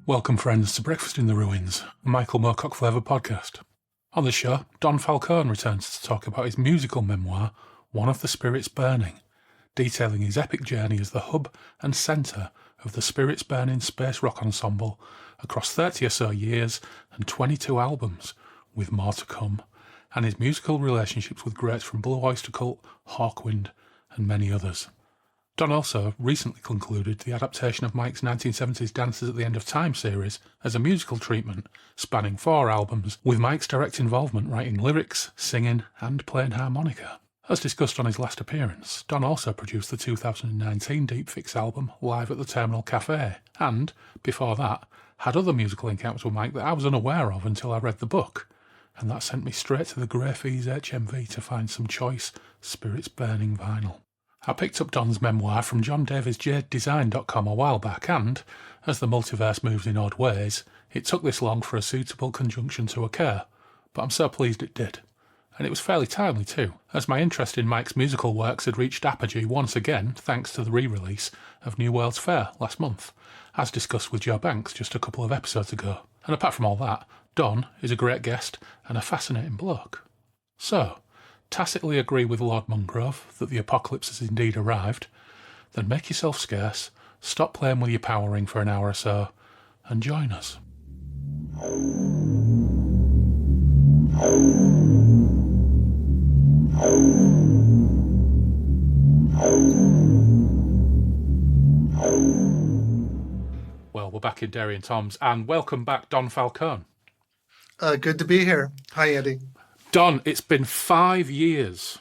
Welcome, friends, to Breakfast in the Ruins, a Michael Moorcock flavour podcast. On the show, Don Falcone returns to talk about his musical memoir, One of the Spirits Burning, detailing his epic journey as the hub and centre of the Spirits Burning space rock ensemble across 30 or so years and 22 albums, with more to come, and his musical relationships with greats from Blue Oyster Cult, Hawkwind, and many others. Don also recently concluded the adaptation of Mike's 1970s Dances at the End of Time series as a musical treatment, spanning 4 albums, with Mike's direct involvement writing lyrics, singing, and playing harmonica. As discussed on his last appearance, Don also produced the 2019 Deep Fix album Live at the Terminal Cafe, and, before that, had other musical encounters with Mike that I was unaware of until I read the book, and that sent me straight to the Greyfees HMV to find some choice Spirits Burning vinyl. I picked up Don's memoir from John Davies' JadeDesign.com a while back and, as the multiverse moves in odd ways, it took this long for a suitable conjunction to occur, but I'm so pleased it did. And it was fairly timely too, as my interest in Mike's musical works had reached apogee once again thanks to the re-release of New World's Fair last month, as discussed with Joe Banks just a couple of episodes ago. And apart from all that, Don is a great guest and a fascinating bloke. So, tacitly agree with Lord Mungrove that the apocalypse has indeed arrived, then make yourself scarce, stop playing with your power ring for an hour or so, and join us. Well, we're back in Derry and Toms, and welcome back, Don Falcone. Good to be here. Hi, Andy. Don, it's been 5 years.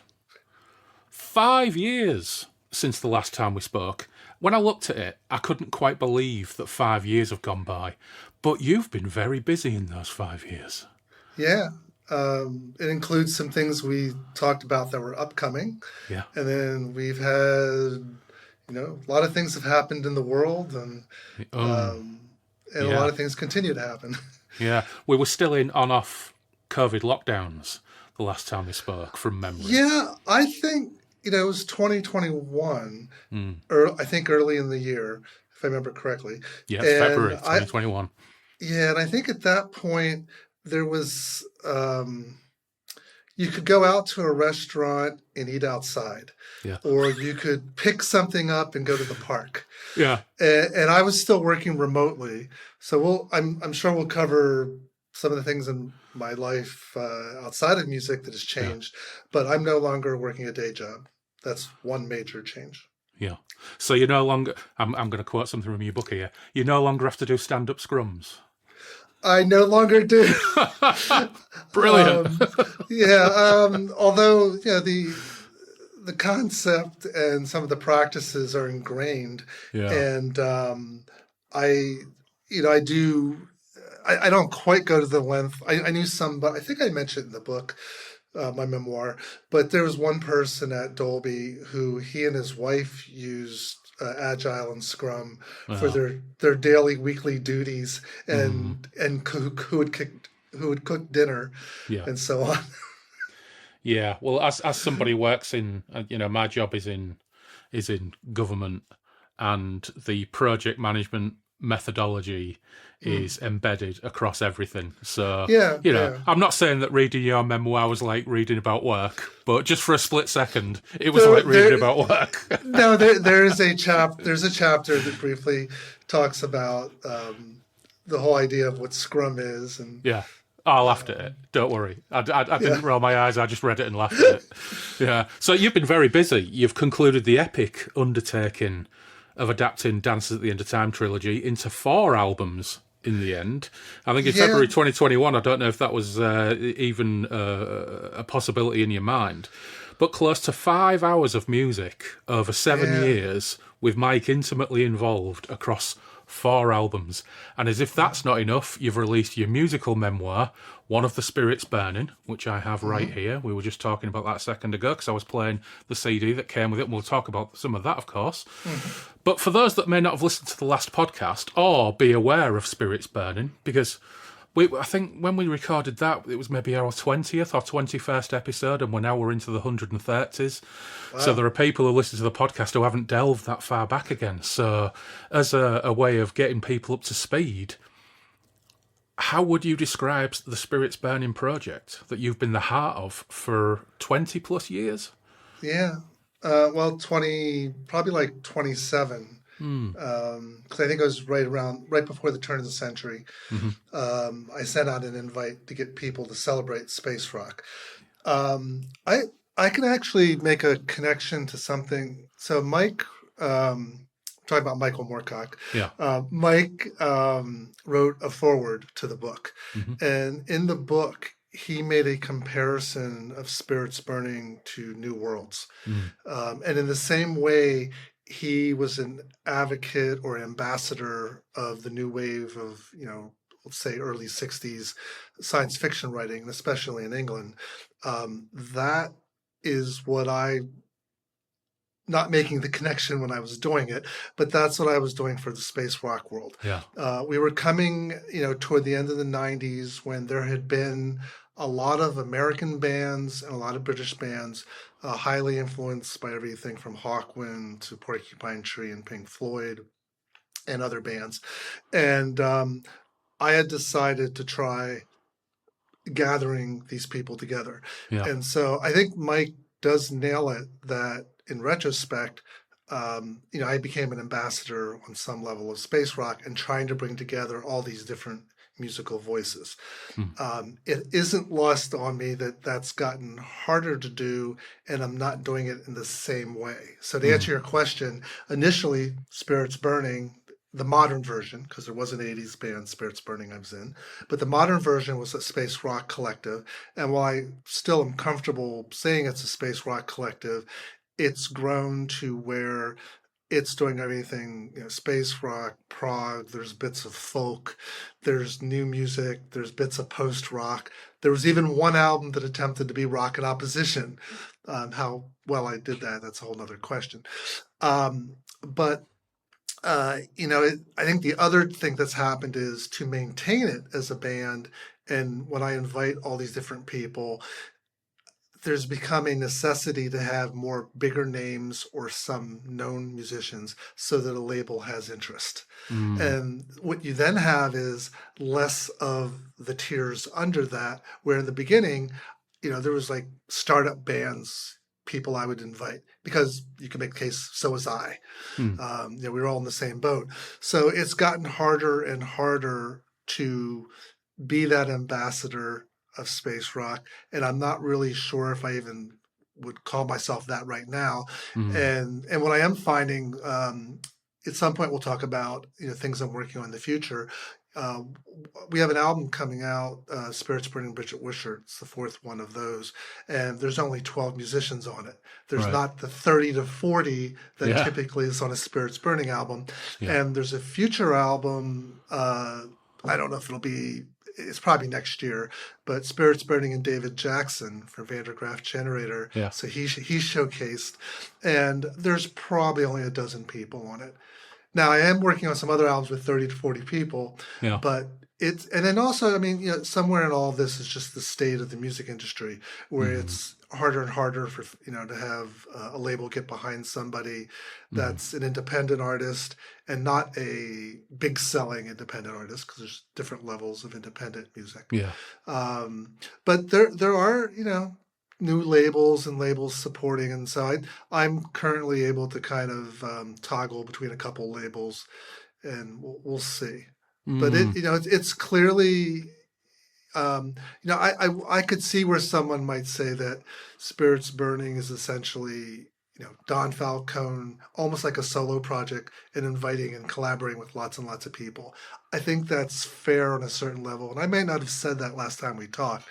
5 years since the last time we spoke. When I looked at it, I couldn't quite believe that 5 years have gone by. But you've been very busy in those 5 years. Yeah. It includes some things we talked about that were upcoming. Yeah. And then we've had, a lot of things have happened in the world, and a lot of things continue to happen. Yeah. We were still in on-off COVID lockdowns the last time we spoke, from memory. Yeah, I think, it was 2021, or I think early in the year, if I remember correctly. Yeah, February 2021. And I think at that point, there was, you could go out to a restaurant and eat outside. Yeah. Or you could pick something up and go to the park. Yeah. And I was still working remotely. So I'm sure we'll cover some of the things in my life outside of music that has changed, but I'm no longer working a day job. That's one major change. Yeah. So you no longer, I'm going to quote something from your book here, you no longer have to do stand-up scrums. I no longer do. Brilliant. Although, the concept and some of the practices are ingrained. Yeah. And I don't quite go to the length. I knew some, but I think I mentioned in the book, my memoir, but there was one person at Dolby who he and his wife used Agile and Scrum for their daily, weekly duties, and who would cook dinner, and so on. Yeah, well, as somebody who works in, my job is in government, and the project management methodology is embedded across everything. So, I'm not saying that reading your memoir was like reading about work, but just for a split second, it was like reading about work. No, there's a chapter that briefly talks about the whole idea of what Scrum is. And yeah. I laughed at it. Don't worry. I didn't roll my eyes. I just read it and laughed at it. Yeah. So you've been very busy. You've concluded the epic undertaking of adapting Dances at the End of Time trilogy into 4 albums in the end. I think in February 2021, I don't know if that was even a possibility in your mind, but close to 5 hours of music over 7 years with Mike intimately involved across 4 albums. And as if that's not enough, you've released your musical memoir, One of the Spirits Burning, which I have right here. We were just talking about that a second ago because I was playing the CD that came with it, and we'll talk about some of that, of course. But for those that may not have listened to the last podcast or be aware of Spirits Burning, because I think when we recorded that, it was maybe our 20th or 21st episode, and we're into the 130s. Wow. So there are people who listen to the podcast who haven't delved that far back again. So as a way of getting people up to speed, How would you describe the Spirits Burning project that you've been the heart of for 20 plus years? Yeah. Well, 20, probably like 27. Mm. Because I think it was right before the turn of the century. Hmm. I sent out an invite to get people to celebrate space rock. Um, I I can actually make a connection to something. So Mike, talking about Michael Moorcock, Yeah. Mike wrote a foreword to the book, Hmm. and in the book he made a comparison of Spirits Burning to New Worlds, Mm. and in the same way. He was an advocate or ambassador of the new wave of, let's say early 60s science fiction writing, especially in England. That is what I, not making the connection when I was doing it, but that's what I was doing for the space rock world. Yeah. We were coming, toward the end of the 90s when there had been a lot of American bands and a lot of British bands, highly influenced by everything from Hawkwind to Porcupine Tree and Pink Floyd and other bands. And I had decided to try gathering these people together. Yeah. And so I think Mike does nail it that in retrospect, I became an ambassador on some level of space rock and trying to bring together all these different musical voices. Mm. It isn't lost on me that that's gotten harder to do, and I'm not doing it in the same way. So to Mm. answer your question, initially, Spirits Burning, the modern version, because there was an 80s band, Spirits Burning, I was in, but the modern version was a space rock collective. And while I still am comfortable saying it's a space rock collective, it's grown to where it's doing everything, space rock, prog, there's bits of folk, there's new music, there's bits of post rock. There was even one album that attempted to be rock in opposition. How well I did that, that's a whole nother question. But I think the other thing that's happened is to maintain it as a band. And when I invite all these different people, there's become a necessity to have more bigger names or some known musicians so that a label has interest. Mm. And what you then have is less of the tiers under that, where in the beginning, there was like startup bands, people I would invite because you can make the case, so was I. Mm. We were all in the same boat. So it's gotten harder and harder to be that ambassador of space rock, and I'm not really sure if I even would call myself that right now. Mm. And what I am finding, at some point we'll talk about things I'm working on in the future. Uh, we have an album coming out, Spirits Burning Bridget Wishart. It's the fourth one of those, and there's only 12 musicians on it. There's Right. not the 30 to 40 that Yeah. typically is on a Spirits Burning album. Yeah. And there's a future album. I don't know if it's probably next year, but Spirits Burning and David Jackson from Vandergraaf Generator. Yeah. So he's showcased, and there's probably only a dozen people on it. Now I am working on some other albums with 30 to 40 people, Yeah. but and then also, I mean, somewhere in all of this is just the state of the music industry, where it's harder and harder for to have a label get behind somebody that's an independent artist and not a big selling independent artist, because there's different levels of independent music. Yeah. But there are new labels and labels supporting, and so I'm currently able to kind of toggle between a couple labels, and we'll see. But it's clearly, I could see where someone might say that Spirits Burning is essentially, Don Falcone, almost like a solo project, and inviting and collaborating with lots and lots of people. I think that's fair on a certain level, and I may not have said that last time we talked,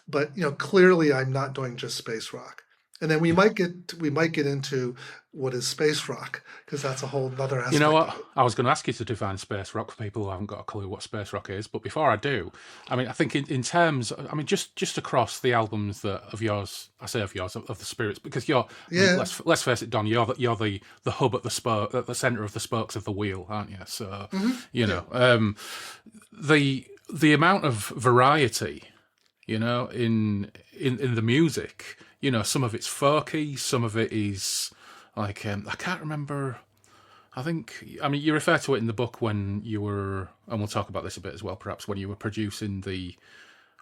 but clearly I'm not doing just space rock. And then we might get into what is space rock, because that's a whole other aspect. You know what? of it. I was going to ask you to define space rock for people who haven't got a clue what space rock is, but before I do, I mean, I think in terms, I mean, just across the albums of yours, of the Spirits, because I mean, let's face it, Don, you're the hub at the center of the spokes of the wheel, aren't you? So the amount of variety, in the music. Some of it's folky, some of it is like I can't remember I think, I mean, you refer to it in the book when you were, and we'll talk about this a bit as well, perhaps, when you were producing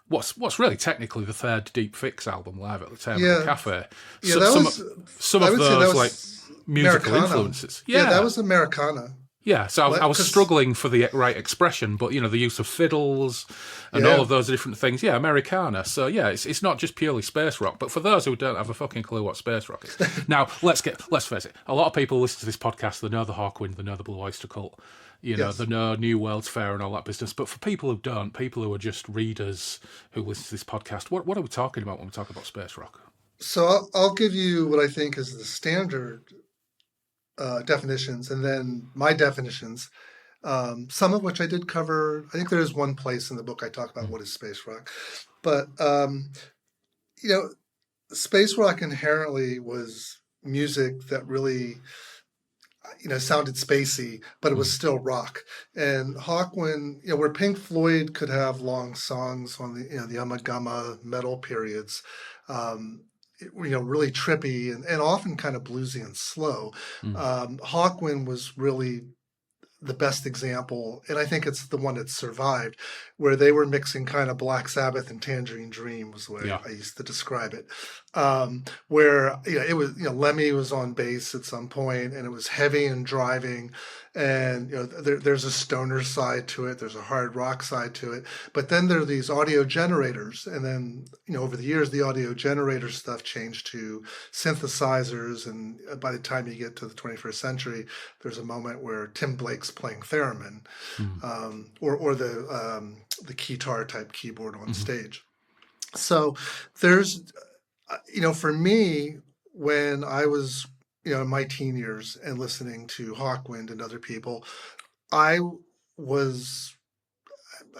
what's really technically the third Deep Fix album live at the Terminal Yeah, Cafe. yeah, So, that some was. some I of would say that those like was musical Americana. influences. Yeah, that Yeah. was Americana. Yeah, so I was Because struggling for the right expression, but the use of fiddles and all yeah, of those different things. Yeah, Americana. So yeah, it's not just purely space rock. But for those who don't have a fucking clue what space rock is, now let's face it. A lot of people listen to this podcast. They know the Hawkwind, they know the Blue Oyster Cult, yes. they know New World's Fair and all that business. But for people who don't, people who are just readers who listen to this podcast, what are we talking about when we talk about space rock? So I'll give you what I think is the standard definitions, and then my definitions. Some of which I did cover. I think there is one place in the book I talk about what is space rock, but you know, space rock inherently was music that really sounded spacey, but it was still rock. And Hawkwind, where Pink Floyd could have long songs on the Ummagumma metal periods, really trippy and often kind of bluesy and slow. Mm. Hawkwind was really the best example, and I think it's the one that survived, where they were mixing kind of Black Sabbath and Tangerine Dream was the way Yeah. I used to describe it. Where it was, Lemmy was on bass at some point, and it was heavy and driving, and there's a stoner side to it, there's a hard rock side to it, but then there are these audio generators, and then over the years the audio generator stuff changed to synthesizers, and by the time you get to the 21st century, there's a moment where Tim Blake's playing theremin, or the guitar type keyboard on stage. So there's, for me, when I was, in my teen years and listening to Hawkwind and other people, I was,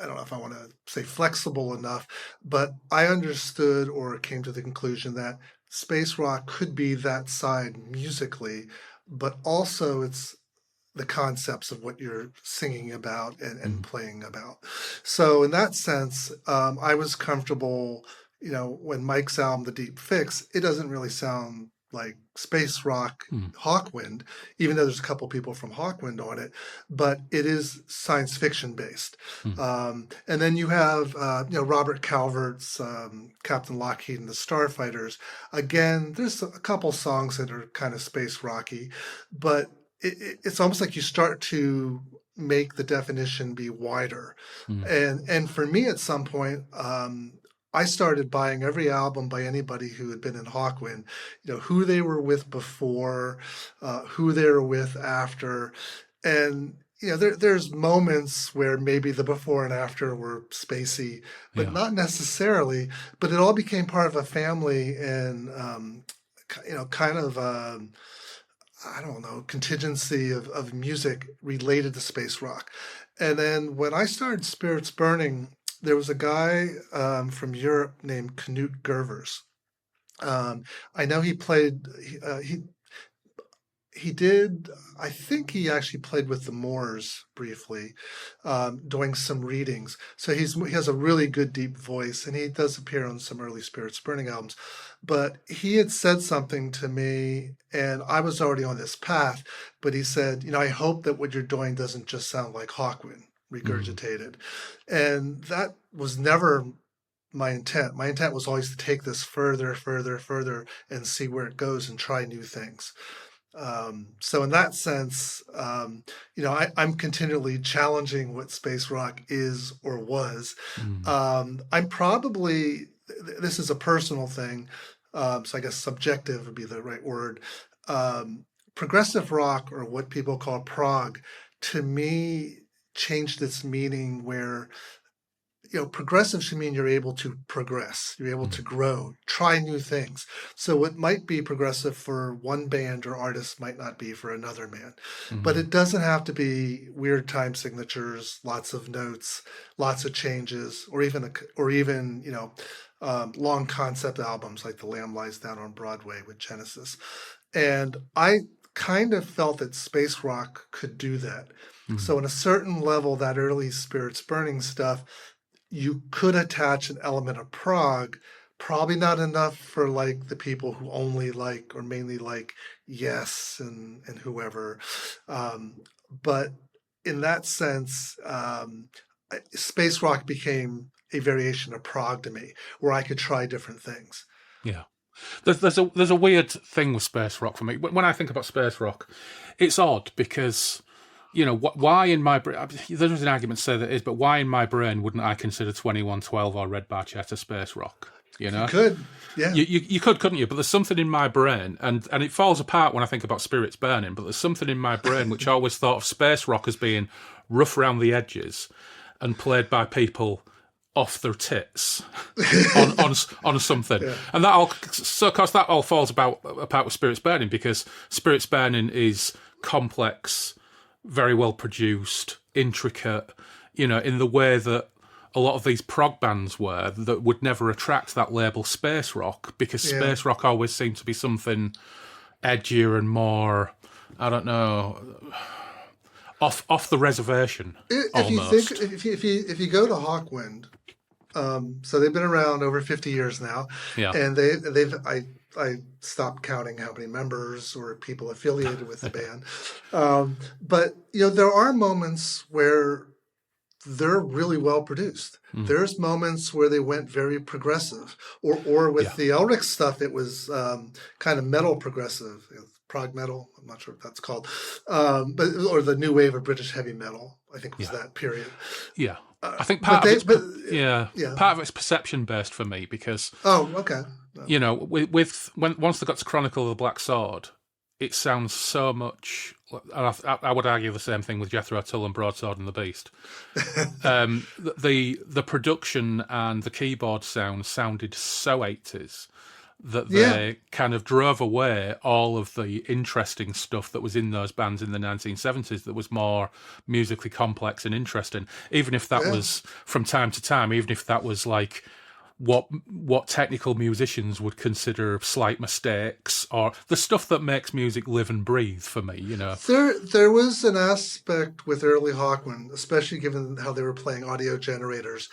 I don't know if I want to say flexible enough, but I understood or came to the conclusion that space rock could be that side musically, but also it's the concepts of what you're singing about and playing about. So in that sense, I was comfortable, when Mike's album, The Deep Fix, it doesn't really sound like space rock Hawkwind, even though there's a couple people from Hawkwind on it, but it is science fiction based. And then you have, Robert Calvert's Captain Lockheed and the Starfighters. Again, there's a couple songs that are kind of space rocky, but it's almost like you start to make the definition be wider. And for me, at some point, I started buying every album by anybody who had been in Hawkwind, who they were with before, who they were with after. And, there's moments where maybe the before and after were spacey, but not necessarily. But it all became part of a family and, kind of, I don't know, contingency of music related to space rock. And then when I started Spirits Burning, there was a guy from Europe named Knut Gervers. I know he played, he did, I think he actually played with the Moors briefly, doing some readings. So he has a really good deep voice, and he does appear on some early Spirits Burning albums. But he had said something to me, and I was already on this path, but he said, I hope that what you're doing doesn't just sound like Hawkwind, regurgitated. And that was never my intent. My intent was always to take this further, and see where it goes and try new things. So in that sense, I'm continually challenging what space rock is or was. I'm probably, this is a personal thing, so I guess subjective would be the right word. Progressive rock, or what people call prog, to me changed its meaning where progressive should mean you're able to progress, you're able to grow, try new things. So what might be progressive for one band or artist might not be for another band. But it doesn't have to be weird time signatures, lots of notes, lots of changes, or even long concept albums like The Lamb Lies Down on Broadway with Genesis. And I kind of felt that space rock could do that. So in a certain level, that early Spirits Burning stuff, you could attach an element of prog, probably not enough for like the people who only like or mainly like Yes and whoever. But in that sense, space rock became a variation of prog to me, where I could try different things. Yeah. There's a weird thing with space rock for me. When I think about space rock, it's odd because, why in my brain, there's an argument to say that it is, but why in my brain wouldn't I consider 2112 or Red Barchetta space rock? You could, yeah. You could, couldn't you? But there's something in my brain, and it falls apart when I think about Spirits Burning, but there's something in my brain which always thought of space rock as being rough around the edges and played by people off their tits on something. Yeah. And that all, so of course that all falls apart with Spirits Burning, because Spirits Burning is complex, very well produced, intricate, in the way that a lot of these prog bands were that would never attract that label space rock, because space rock always seemed to be something edgier and more, I don't know, off the reservation. Almost. If you go to Hawkwind, so they've been around over 50 years now, and I stopped counting how many members or people affiliated with the band, but there are moments where they're really well produced. There's moments where they went very progressive, or with the Elric stuff, it was kind of metal progressive, prog metal. I'm not sure what that's called, or the new wave of British heavy metal. I think was that period. Yeah, I think part of it's perception based for me, because okay, once they got to Chronicle of the Black Sword, it sounds so much. I would argue the same thing with Jethro Tull and Broadsword and the Beast. The production and the keyboard sounded so 80s that they kind of drove away all of the interesting stuff that was in those bands in the 1970s that was more musically complex and interesting, even if that was from time to time, even if that was like what technical musicians would consider slight mistakes, or the stuff that makes music live and breathe for me, There was an aspect with early Hawkwind, especially given how they were playing audio generators.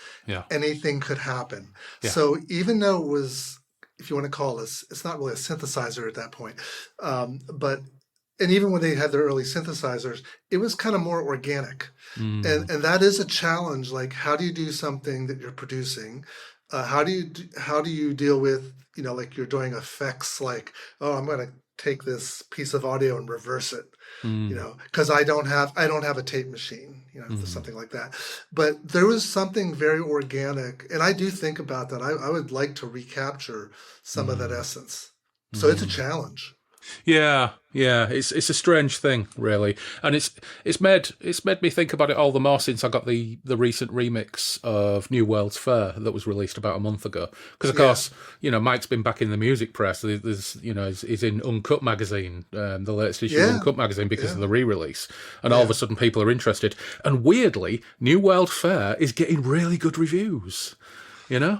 Anything could happen. So even though it was, if you want to call it, it's not really a synthesizer at that point, and even when they had their early synthesizers, it was kind of more organic. And that is a challenge. Like, how do you do something that you're producing? How do you deal with, like you're doing effects, like, I'm going to take this piece of audio and reverse it, because I don't have a tape machine, something like that. But there was something very organic, and I do think about that. I would like to recapture some of that essence. So it's a challenge. Yeah, it's a strange thing, really, and it's made me think about it all the more since I got the recent remix of New World's Fair that was released about a month ago. Because of course, Mike's been back in the music press. There's he's in Uncut magazine, the latest issue of Uncut magazine, because of the re-release, and all of a sudden people are interested. And weirdly, New World Fair is getting really good reviews.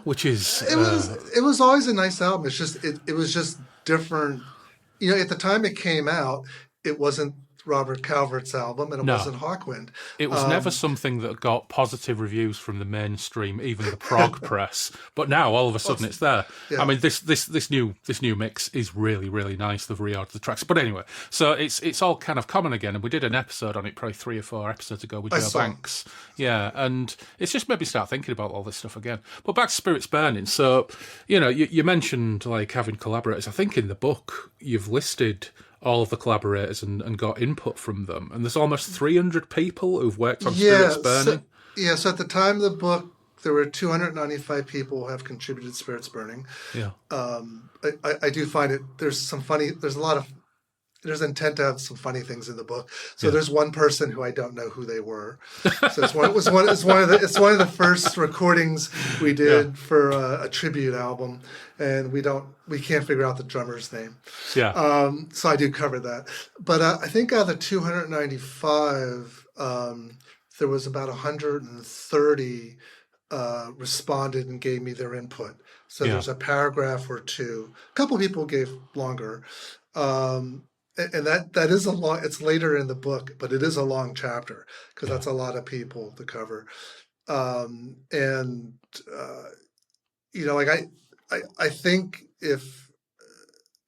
Which is it was always a nice album. It's just it was just different. At the time it came out, it wasn't Robert Calvert's album, and it wasn't Hawkwind. It was never something that got positive reviews from the mainstream, even the prog press. But now, all of a sudden, it's there. Yeah. I mean, this new mix is really, really nice. They've reordered the tracks. But anyway, so it's all kind of common again, and we did an episode on it probably 3 or 4 episodes ago with Joe Banks. Yeah, and it's just made me start thinking about all this stuff again. But back to Spirits Burning. So, you mentioned like having collaborators. I think in the book you've listed all of the collaborators and got input from them. And there's almost 300 people who've worked on Spirits Burning. So at the time of the book, there were 295 people who have contributed to Spirits Burning. Yeah. I do find there's intent to have some funny things in the book. So there's one person who I don't know who they were. So it's one of the first recordings we did for a tribute album, and we can't figure out the drummer's name. Yeah. So I do cover that. But I think out of the 295, there was about 130 responded and gave me their input. So there's a paragraph or two. A couple people gave longer. And that is a long, it's later in the book, but it is a long chapter because that's a lot of people to cover. I think if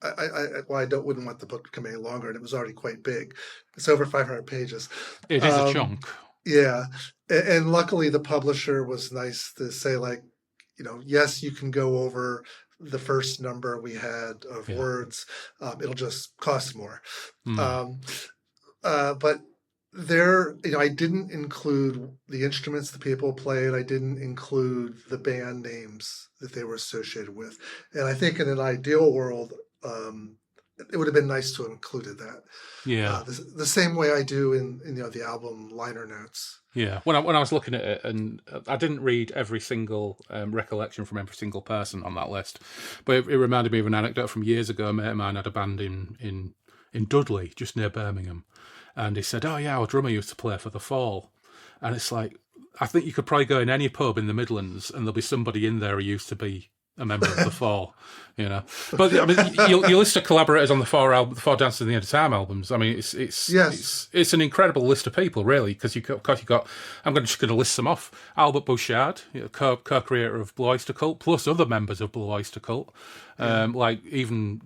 I wouldn't want the book to become any longer, and it was already quite big. It's over 500 pages. It is a Um, chunk. yeah, and luckily the publisher was nice to say, like, yes, you can go over the first number we had of Yeah. words. It'll just cost more. Mm. Um, but there, I didn't include the instruments the people played. I didn't include the band names that they were associated with. And I think in an ideal world, it would have been nice to have included that. Yeah. The same way I do in the album liner notes. Yeah, when I was looking at it, and I didn't read every single recollection from every single person on that list, but it reminded me of an anecdote from years ago. A mate of mine had a band in Dudley, just near Birmingham, and he said, "Oh yeah, our drummer used to play for the Fall," and it's like, I think you could probably go in any pub in the Midlands, and there'll be somebody in there who used to be a member of the Fall, But I mean, you list of collaborators on the four Dances in the End of Time albums. I mean, Yes. it's an incredible list of people, really, because you got. I'm just going to list them off. Albert Bouchard, co-creator of Blue Oyster Cult, plus other members of Blue Oyster Cult, like even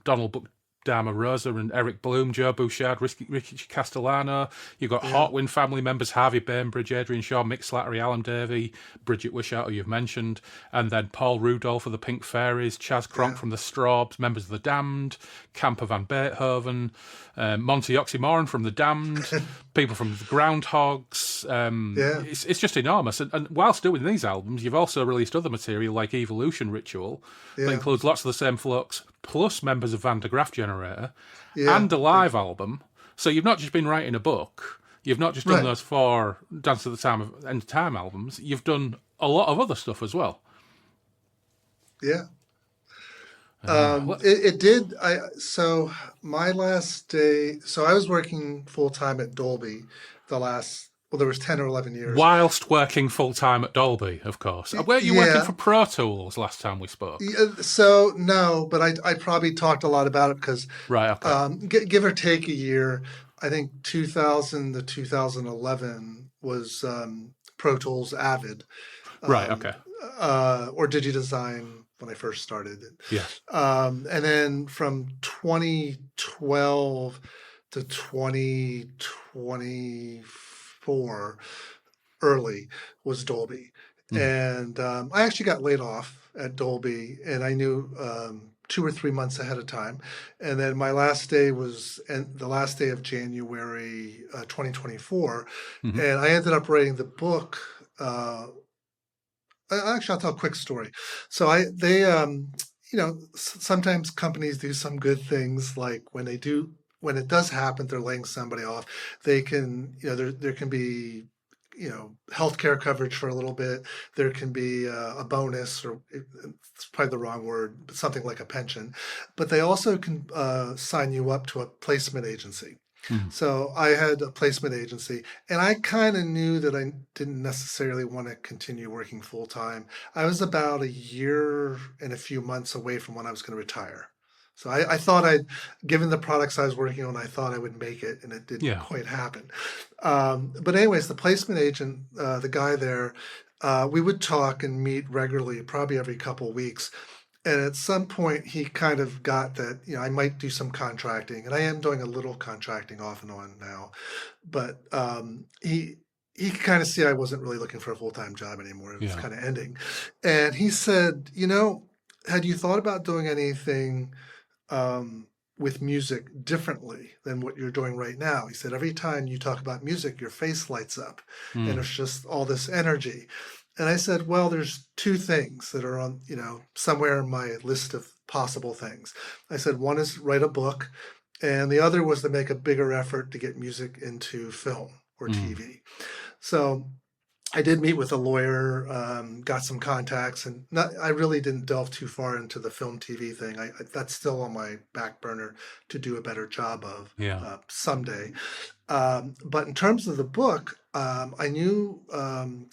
Donald Dama Rosa and Eric Bloom, Joe Bouchard, Ricky Castellano. You've got Hawkwind family members, Harvey Bainbridge, Adrian Shaw, Mick Slattery, Alan Davey, Bridget Wishart, who you've mentioned, and then Paul Rudolph of the Pink Fairies, Chaz Cronk from the Strawbs, members of the Damned, Camper Van Beethoven, Monty Oxymoron from the Damned, people from the Groundhogs. It's just enormous. And whilst doing these albums, you've also released other material like Evolution Ritual that includes lots of the same folks, plus members of Van de Graaff Generator, and a live album. So you've not just been writing a book, you've not just done those four Dance at the Time of End of Time albums, you've done a lot of other stuff as well. Yeah. It did. So my last day. So I was working full time at Dolby there was 10 or 11 years. Whilst working full time at Dolby, of course. Were you working for Pro Tools last time we spoke? So no, but I probably talked a lot about it because give or take a year. I think 2000 to 2011 was Pro Tools Avid. Or DigiDesign when I first started. Yeah. And then from 2012 to 2024 early was Dolby. And I actually got laid off at Dolby, and I knew 2 or 3 months ahead of time. And then my last day was the last day of January 2024. And I ended up writing the book. Actually, I'll tell a quick story. So sometimes companies do some good things, like when it does happen, they're laying somebody off. They can, there can be, healthcare coverage for a little bit. There can be a bonus, or it's probably the wrong word, but something like a pension. But they also can sign you up to a placement agency. So I had a placement agency, and I kind of knew that I didn't necessarily want to continue working full time. I was about a year and a few months away from when I was going to retire. So I thought given the products I was working on, I thought I would make it, and it didn't quite happen. But anyways, the placement agent, the guy there, we would talk and meet regularly, probably every couple of weeks. And at some point, he kind of got that, I might do some contracting, and I am doing a little contracting off and on now. But he could kind of see I wasn't really looking for a full-time job anymore. It was kind of ending. And he said, had you thought about doing anything with music differently than what you're doing right now? He said, every time you talk about music, your face lights up, and it's just all this energy. And I said, well, there's two things that are on, somewhere in my list of possible things. I said, one is write a book, and the other was to make a bigger effort to get music into film or TV. So I did meet with a lawyer, got some contacts, and I really didn't delve too far into the film TV thing. That's still on my back burner to do a better job of someday. But in terms of the book, I knew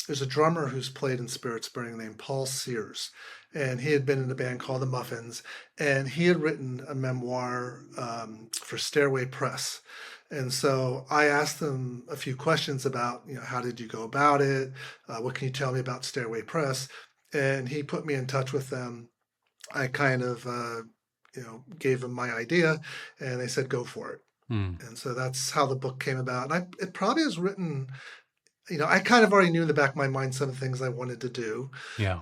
there's a drummer who's played in Spirits Burning named Paul Sears, and he had been in a band called the Muffins, and he had written a memoir for Stairway Press. And so I asked him a few questions about, how did you go about it? What can you tell me about Stairway Press? And he put me in touch with them. I kind of, gave them my idea, and they said, go for it. Mm. And so that's how the book came about. And it probably was written, I kind of already knew in the back of my mind some of the things I wanted to do Yeah.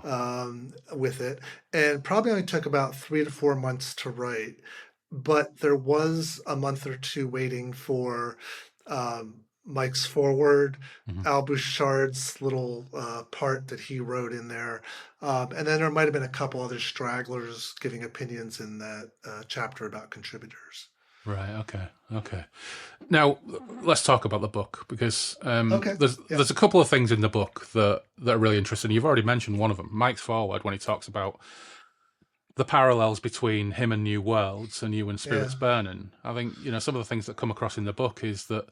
with it. And probably only took about 3 to 4 months to write. But there was a month or two waiting for Mike's foreword, Hmm. Al Bouchard's little part that he wrote in there. And then there might have been a couple other stragglers giving opinions in that chapter about contributors. Right. Okay. Okay. Now let's talk about the book, because Okay. Yeah. there's a couple of things in the book that are really interesting. You've already mentioned one of them, Mike's foreword, when he talks about the parallels between him and New Worlds and you and Yeah. Spirits Burning. I think, some of the things that come across in the book is that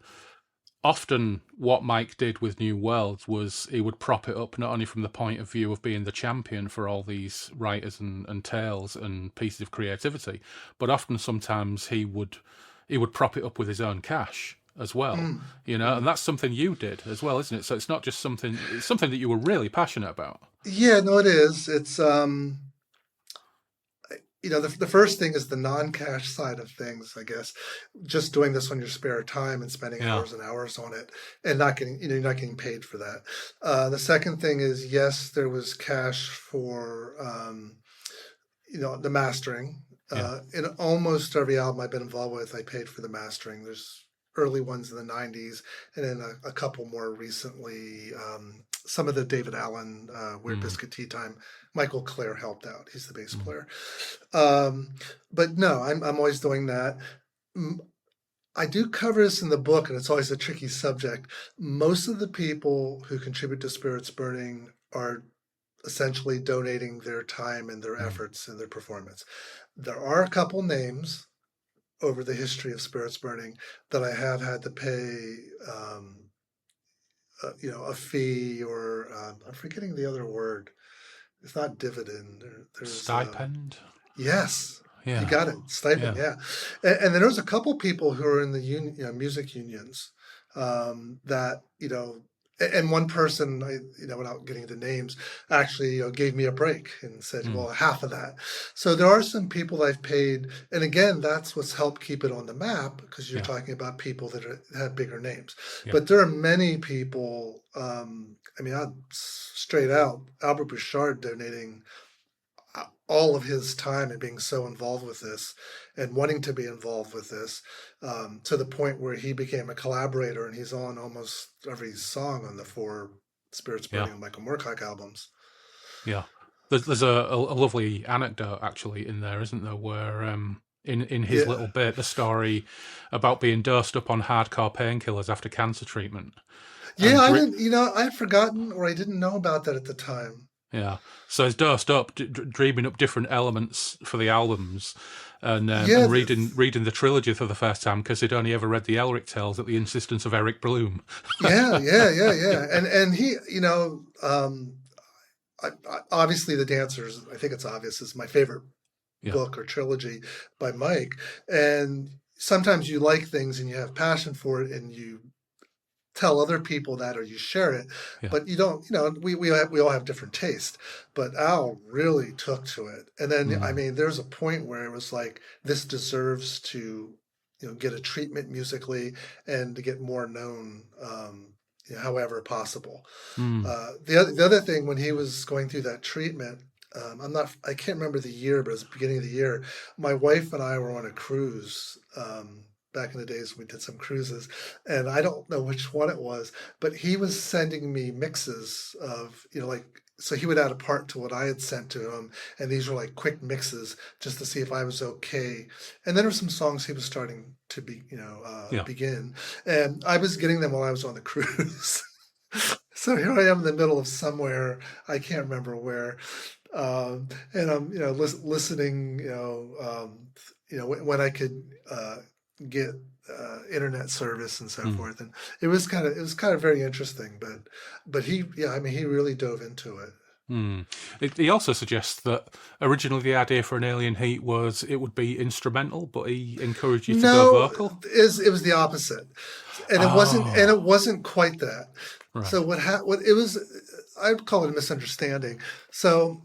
often what Mike did with New Worlds was he would prop it up not only from the point of view of being the champion for all these writers and tales and pieces of creativity, but often sometimes he would prop it up with his own cash as well, and that's something you did as well, isn't it? So it's not just it's something that you were really passionate about. Yeah, no, it is. It's the first thing is the non-cash side of things, I guess. Just doing this on your spare time and spending Yeah. hours and hours on it, and not getting, you're not getting paid for that. The second thing is, yes, there was cash for, the mastering. Yeah. In almost every album I've been involved with, I paid for the mastering. There's early ones in the '90s, and then a couple more recently. Some of the David Allen Weird Biscuit Tea Time, Michael Clare helped out. He's the bass player. But no, I'm always doing that. I do cover this in the book, and it's always a tricky subject. Most of the people who contribute to Spirits Burning are essentially donating their time and their efforts and their performance. There are a couple names over the history of Spirits Burning that I have had to pay, a fee, or I'm forgetting the other word. It's not dividend. There's Stipend. Yes, Yeah. you got it. Stipend. Yeah. And then there's a couple people who are in the music unions that, and one person, without getting into names, actually gave me a break and said, well, half of that. So there are some people I've paid. And again, that's what's helped keep it on the map, because you're talking about people that have bigger names. Yeah. But there are many people, straight out, Albert Bouchard donating all of his time and being so involved with this and wanting to be involved with this, to the point where he became a collaborator, and he's on almost every song on the 4 Spirits Burning and Michael Moorcock albums. Yeah. There's a lovely anecdote actually in there, isn't there, where in his little bit, the story about being dosed up on hardcore painkillers after cancer treatment. Yeah, I didn't, I'd forgotten, or I didn't know about that at the time. Yeah, so he's dosed up, dreaming up different elements for the albums, and reading the trilogy for the first time, because he'd only ever read the Elric tales at the insistence of Eric Bloom. Yeah. And he, obviously the Dancers, I think it's obvious, is my favorite book or trilogy by Mike. And sometimes you like things and you have passion for it, and you tell other people that, or you share it, but you don't, we all have different taste, but Al really took to it. And then, there's a point where it was like, this deserves to, get a treatment musically and to get more known, however possible. The other thing, when he was going through that treatment, I can't remember the year, but it was the beginning of the year, my wife and I were on a cruise, back in the days when we did some cruises, and I don't know which one it was, but he was sending me mixes of, so he would add a part to what I had sent to him, and these were like quick mixes just to see if I was okay. And then there were some songs he was starting to begin, and I was getting them while I was on the cruise. So here I am in the middle of somewhere, I can't remember where, and I'm, listening, when I could get internet service and so forth, and it was kind of very interesting. But he really dove into it. He also suggests that originally the idea for An Alien Heat was it would be instrumental, but he encouraged you to go vocal. It was the opposite, and it wasn't quite that. Right. So what it was, I'd call it a misunderstanding. So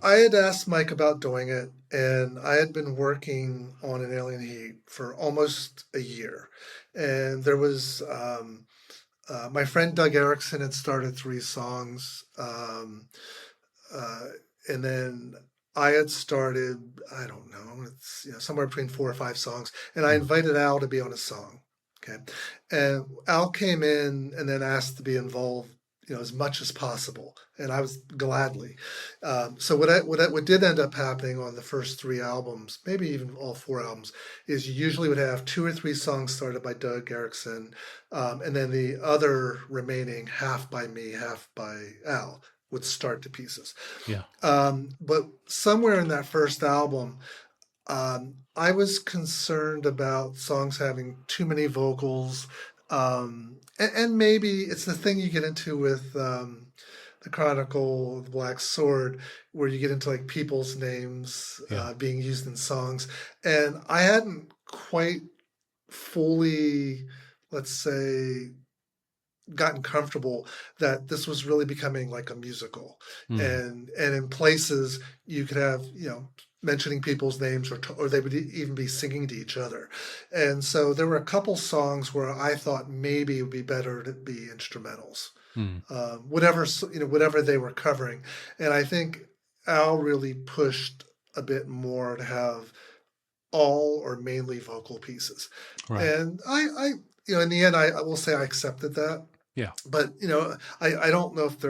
I had asked Mike about doing it, and I had been working on An Alien Heat for almost a year. And there was my friend Doug Erickson had started 3 songs, uh, and then I had started, I don't know, it's somewhere between 4 or 5 songs, and I Mm. invited Al to be on a song. Okay, and Al came in and then asked to be involved, as much as possible, and I was gladly. So what did end up happening on the first 3 albums, maybe even all 4 albums, is you usually would have 2 or 3 songs started by Doug Erickson, and then the other remaining half by me, half by Al would start to pieces. Yeah. But somewhere in that first album, I was concerned about songs having too many vocals, and maybe it's the thing you get into with the Chronicle of the Black Sword, where you get into like people's names Yeah. being used in songs, and I hadn't quite fully, let's say, gotten comfortable that this was really becoming like a musical, Mm. and in places you could have mentioning people's names, or they would even be singing to each other. And so there were a couple songs where I thought maybe it would be better to be instrumentals, Mm. whatever they were covering. And I think Al really pushed a bit more to have all or mainly vocal pieces. Right. And I in the end, I will say I accepted that. Yeah. But I don't know if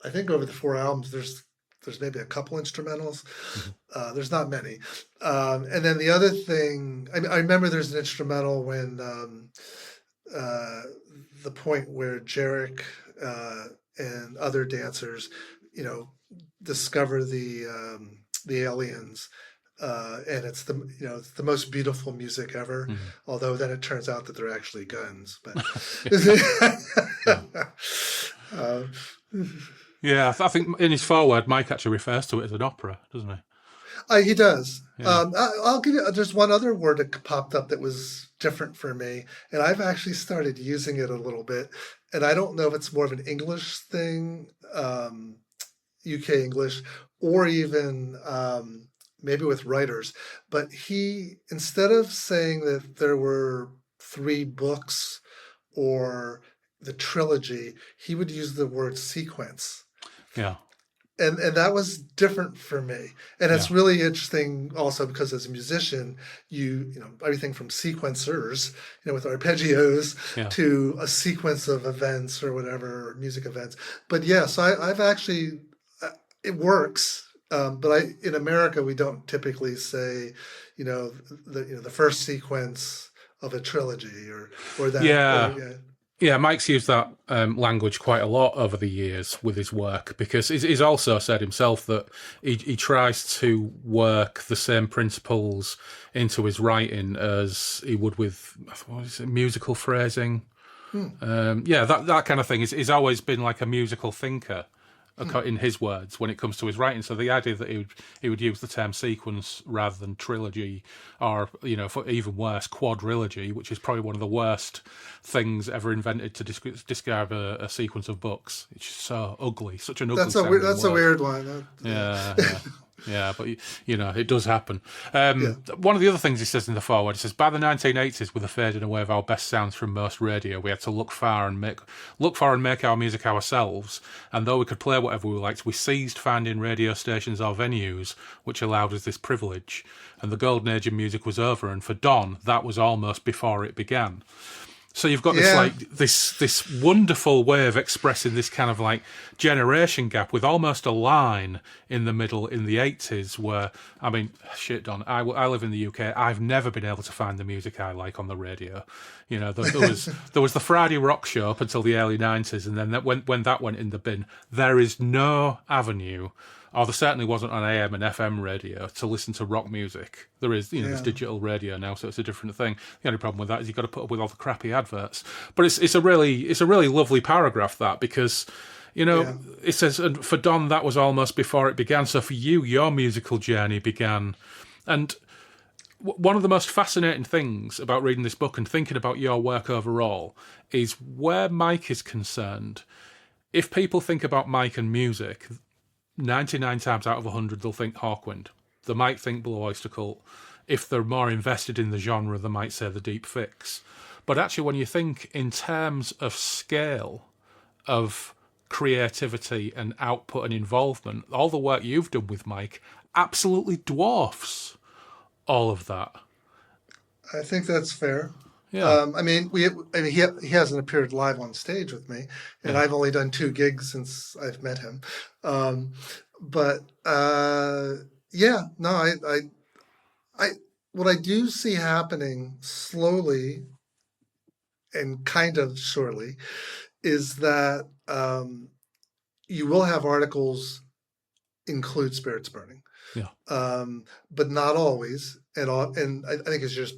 I think over the 4 albums there's maybe a couple instrumentals. Mhm. There's not many. And then the other thing, I remember there's an instrumental when the point where Jarek and other dancers, discover the aliens. And it's the most beautiful music ever. Mhm. Although then it turns out that they're actually guns. But uh, Yeah, I think in his foreword, Mike actually refers to it as an opera, doesn't he? he does. Yeah. I'll give you. There's one other word that popped up that was different for me, and I've actually started using it a little bit. And I don't know if it's more of an English thing, UK English, or even maybe with writers. But he, instead of saying that there were 3 books or the trilogy, he would use the word sequence. Yeah. And that was different for me. And it's Yeah. really interesting also because as a musician, everything from sequencers, with arpeggios, Yeah. to a sequence of events or whatever, or music events. But yeah, so I've actually, it works. But in America, we don't typically say, the first sequence of a trilogy or that. Yeah. Or, Yeah, Mike's used that language quite a lot over the years with his work, because he's also said himself that he tries to work the same principles into his writing as he would with musical phrasing. That kind of thing. He's always been like a musical thinker, in his words, when it comes to his writing. So the idea that he would use the term sequence rather than trilogy, or for even worse, quadrilogy, which is probably one of the worst things ever invented to describe a sequence of books. It's just so ugly, such an ugly. That's a weird one. Yeah. Yeah, but it does happen. One of the other things he says in the foreword, he says, by the 1980s, with the fading away of our best sounds from most radio, we had to look for and make our music ourselves. And though we could play whatever we liked, we ceased finding radio stations or venues which allowed us this privilege. And the golden age of music was over. And for Don, that was almost before it began. So you've got this wonderful way of expressing this kind of like generation gap, with almost a line in the middle in the 80s where, I mean, shit, Don, I live in the UK. I've never been able to find the music I like on the radio. There was the Friday rock show up until the early 90s, and then when that went in the bin, there is no avenue, or there certainly wasn't on AM and FM radio, to listen to rock music. There is, there's digital radio now, so it's a different thing. The only problem with that is you've got to put up with all the crappy adverts. But it's a really lovely paragraph, that, because it says, and for Don, that was almost before it began. So for you, your musical journey began. And one of the most fascinating things about reading this book and thinking about your work overall is where Mike is concerned. If people think about Mike and music, 99 times out of 100, they'll think Hawkwind. They might think Blue Oyster Cult. If they're more invested in the genre, they might say The Deep Fix. But actually, when you think in terms of scale, of creativity and output and involvement, all the work you've done with Mike absolutely dwarfs all of that. I think that's fair. Yeah. He hasn't appeared live on stage with me, and I've only done 2 gigs since I've met him. What I do see happening slowly and kind of surely is that you will have articles include spirits burning, but not always, and I think it's just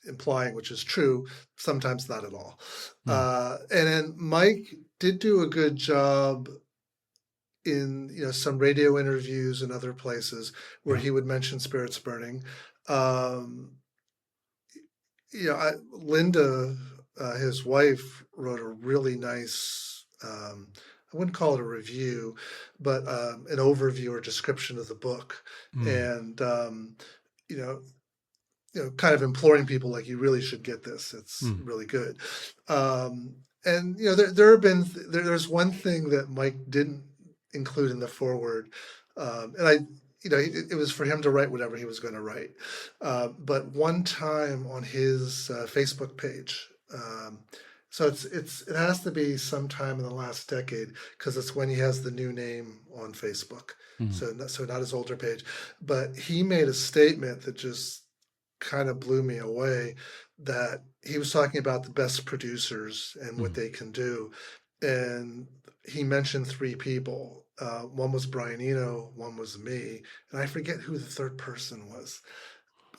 implying, which is true, sometimes not at all. And then Mike did do a good job in some radio interviews and other places where he would mention spirits burning. Linda, his wife, wrote a really nice, I wouldn't call it a review, but an overview or description of the book. And kind of imploring people, like, you really should get this. It's really good. There's one thing that Mike didn't include in the foreword, it was for him to write whatever he was going to write. But one time on his Facebook page, so it has to be sometime in the last decade, because it's when he has the new name on Facebook. So not his older page, but he made a statement that just kind of blew me away, that he was talking about the best producers and what they can do. And he mentioned 3 people. One was Brian Eno, one was me, and I forget who the third person was.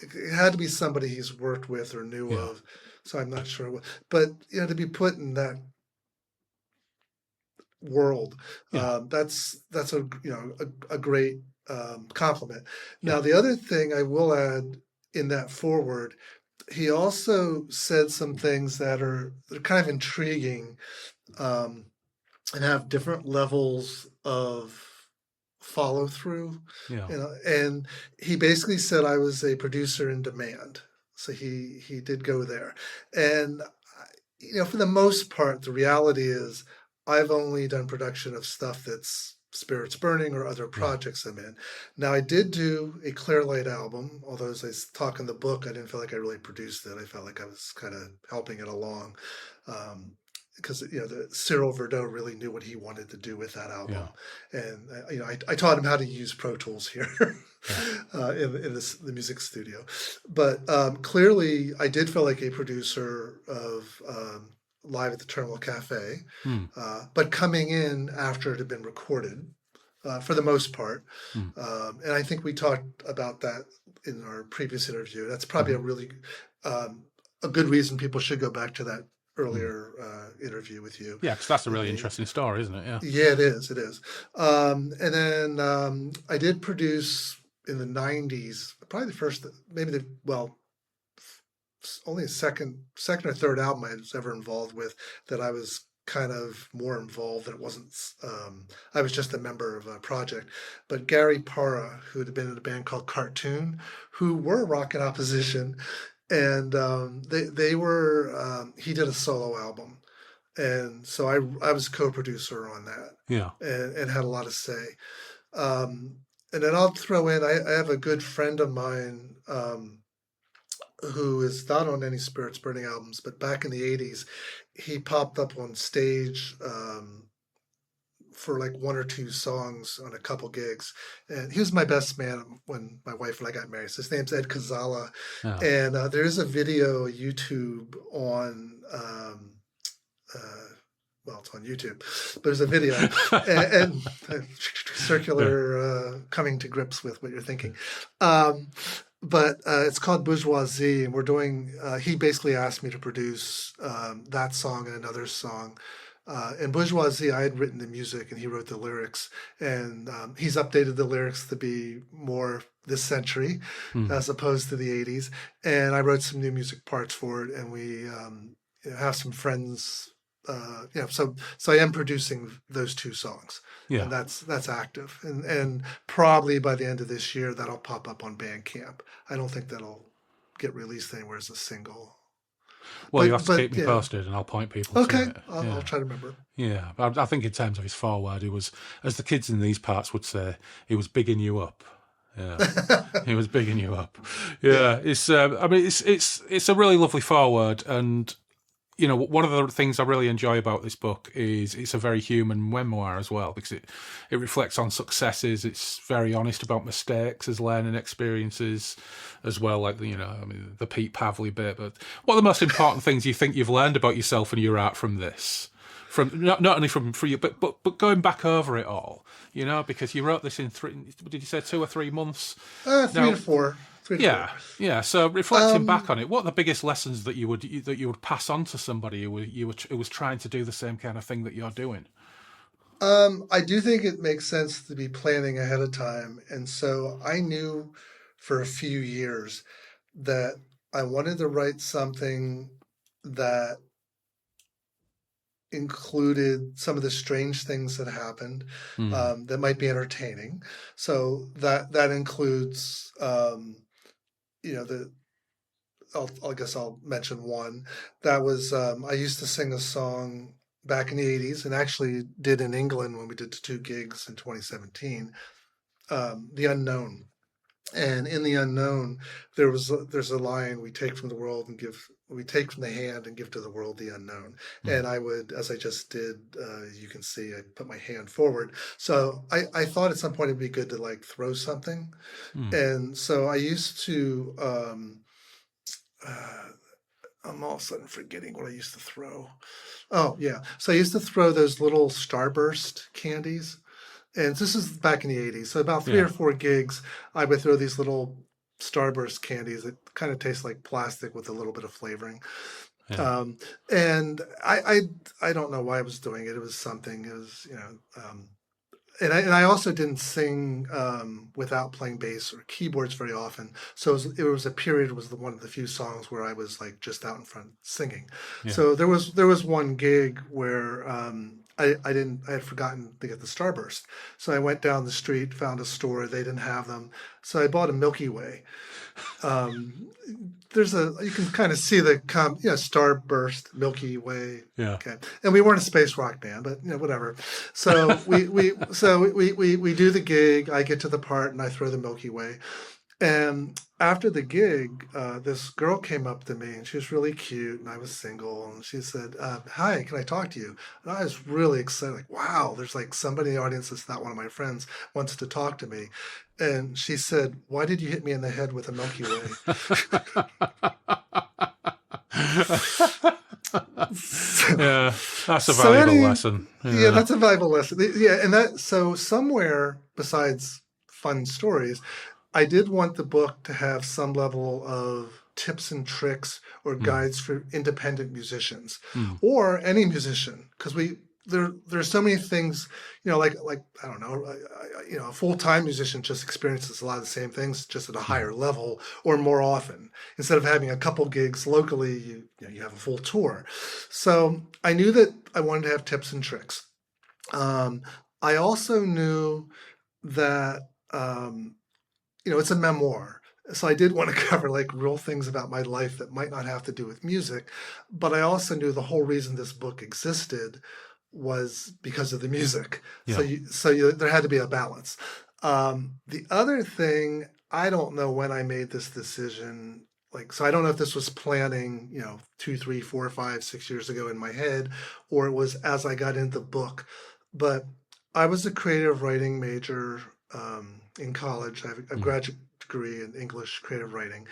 It had to be somebody he's worked with or knew of, so I'm not sure. But to be put in that world, that's a great compliment. Now, the other thing I will add in that foreword, he also said some things that are kind of intriguing, and have different levels of follow through. And he basically said I was a producer in demand, so he did go there. And for the most part, the reality is I've only done production of stuff that's spirits burning or other projects I'm in. Now, I did do a Clearlight album, although as I talk in the book, I didn't feel like I really produced it. I felt like I was kind of helping it along, because the Cyril Verdot really knew what he wanted to do with that album, and I taught him how to use Pro Tools here in the music studio. But clearly, I did feel like a producer of Live at the Terminal Cafe, but coming in after it had been recorded, for the most part. And I think we talked about that in our previous interview. That's probably a really a good reason people should go back to that earlier interview with you. Yeah, because that's a really interesting story, isn't it? Yeah, it is. It is. And then I did produce in the 90s, probably the first, only a second or third album I was ever involved with that I was kind of more involved. It wasn't, I was just a member of a project. But Gary Parra, who had been in a band called Cartoon, who were rock in opposition, and they were, he did a solo album. And so I was co-producer on that, and had a lot to say. And then I'll throw in, I have a good friend of mine, who is not on any Spirits Burning albums, but back in the 80s, he popped up on stage for like 1 or 2 songs on a couple gigs. And he was my best man when my wife and I got married. So his name's Ed Kazala. And there's a video, YouTube on, it's on YouTube, but there's a video and circular coming to grips with what you're thinking. But it's called Bourgeoisie, and we're doing, he basically asked me to produce that song and another song. And Bourgeoisie, I had written the music and he wrote the lyrics. And he's updated the lyrics to be more this century as opposed to the 80s. And I wrote some new music parts for it. And we have some friends so I am producing those 2 songs, Yeah. and that's active, and probably by the end of this year that'll pop up on Bandcamp. I don't think that'll get released anywhere as a single. Well, you have to keep me yeah. posted, and I'll point people Okay, to it. I'll try to remember. Yeah, I think in terms of his foreword, he was, as the kids in these parts would say, he was bigging you up. Yeah, he was bigging you up. Yeah, it's. I mean, it's a really lovely foreword, and you know, one of the things I really enjoy about this book is it's a very human memoir as well, because it reflects on successes. It's very honest about mistakes as learning experiences as well, like, you know, I mean, the Pete Pavley bit. But what are the most important things you think you've learned about yourself and your art from this? From not only from for you, but going back over it all, you know, because you wrote this in did you say 2 or 3 months? 3 to 4. Yeah. So reflecting back on it, what are the biggest lessons that you would pass on to somebody who was trying to do the same kind of thing that you're doing? I do think it makes sense to be planning ahead of time, and so I knew for a few years that I wanted to write something that included some of the strange things that happened, that might be entertaining. So that includes, I guess I'll mention one. That was, I used to sing a song back in the 80s, and actually did in England when we did 2 gigs in 2017, The Unknown. And in The Unknown, there's a line, we take from the world and give, we take from the hand and give to the world the unknown. And I would, as I just did, you can see I put my hand forward. So I thought at some point it'd be good to like throw something. And so I used to, I'm all of a sudden forgetting what I used to throw. Oh yeah. So I used to throw those little Starburst candies. And this is back in the 80s. So about 3 or 4 gigs, I would throw these little Starburst candies that kind of taste like plastic with a little bit of flavoring. Yeah. And I don't know why I was doing it. It was something. It was, and I also didn't sing without playing bass or keyboards very often. So it was a period, was one of the few songs where I was like just out in front singing. Yeah. So there was one gig where I had forgotten to get the Starburst. So I went down the street, found a store, they didn't have them. So I bought a Milky Way. You can kind of see the Starburst, Milky Way. Yeah. Okay. And we weren't a space rock band, but whatever. So we do the gig, I get to the part and I throw the Milky Way. And after the gig, this girl came up to me and she was really cute and I was single, and she said, hi, can I talk to you? And I was really excited, like, wow, there's like somebody in the audience that's not one of my friends wants to talk to me. And she said, why did you hit me in the head with a Milky Way? Yeah, that's a valuable lesson. Yeah, that's a valuable lesson. Yeah, and so somewhere besides fun stories, I did want the book to have some level of tips and tricks or guides for independent musicians or any musician, because there's so many things, like I don't know, a full-time musician just experiences a lot of the same things, just at a higher level or more often. Instead of having a couple gigs locally, you have a full tour. So I knew that I wanted to have tips and tricks. I also knew that it's a memoir. So I did want to cover like real things about my life that might not have to do with music, but I also knew the whole reason this book existed was because of the music. Yeah. So there had to be a balance. The other thing, I don't know when I made this decision. So I don't know if this was planning, 2, 3, 4, 5, 6 years ago in my head, or it was as I got into the book. But I was a creative writing major in college. I have a graduate degree in English creative writing,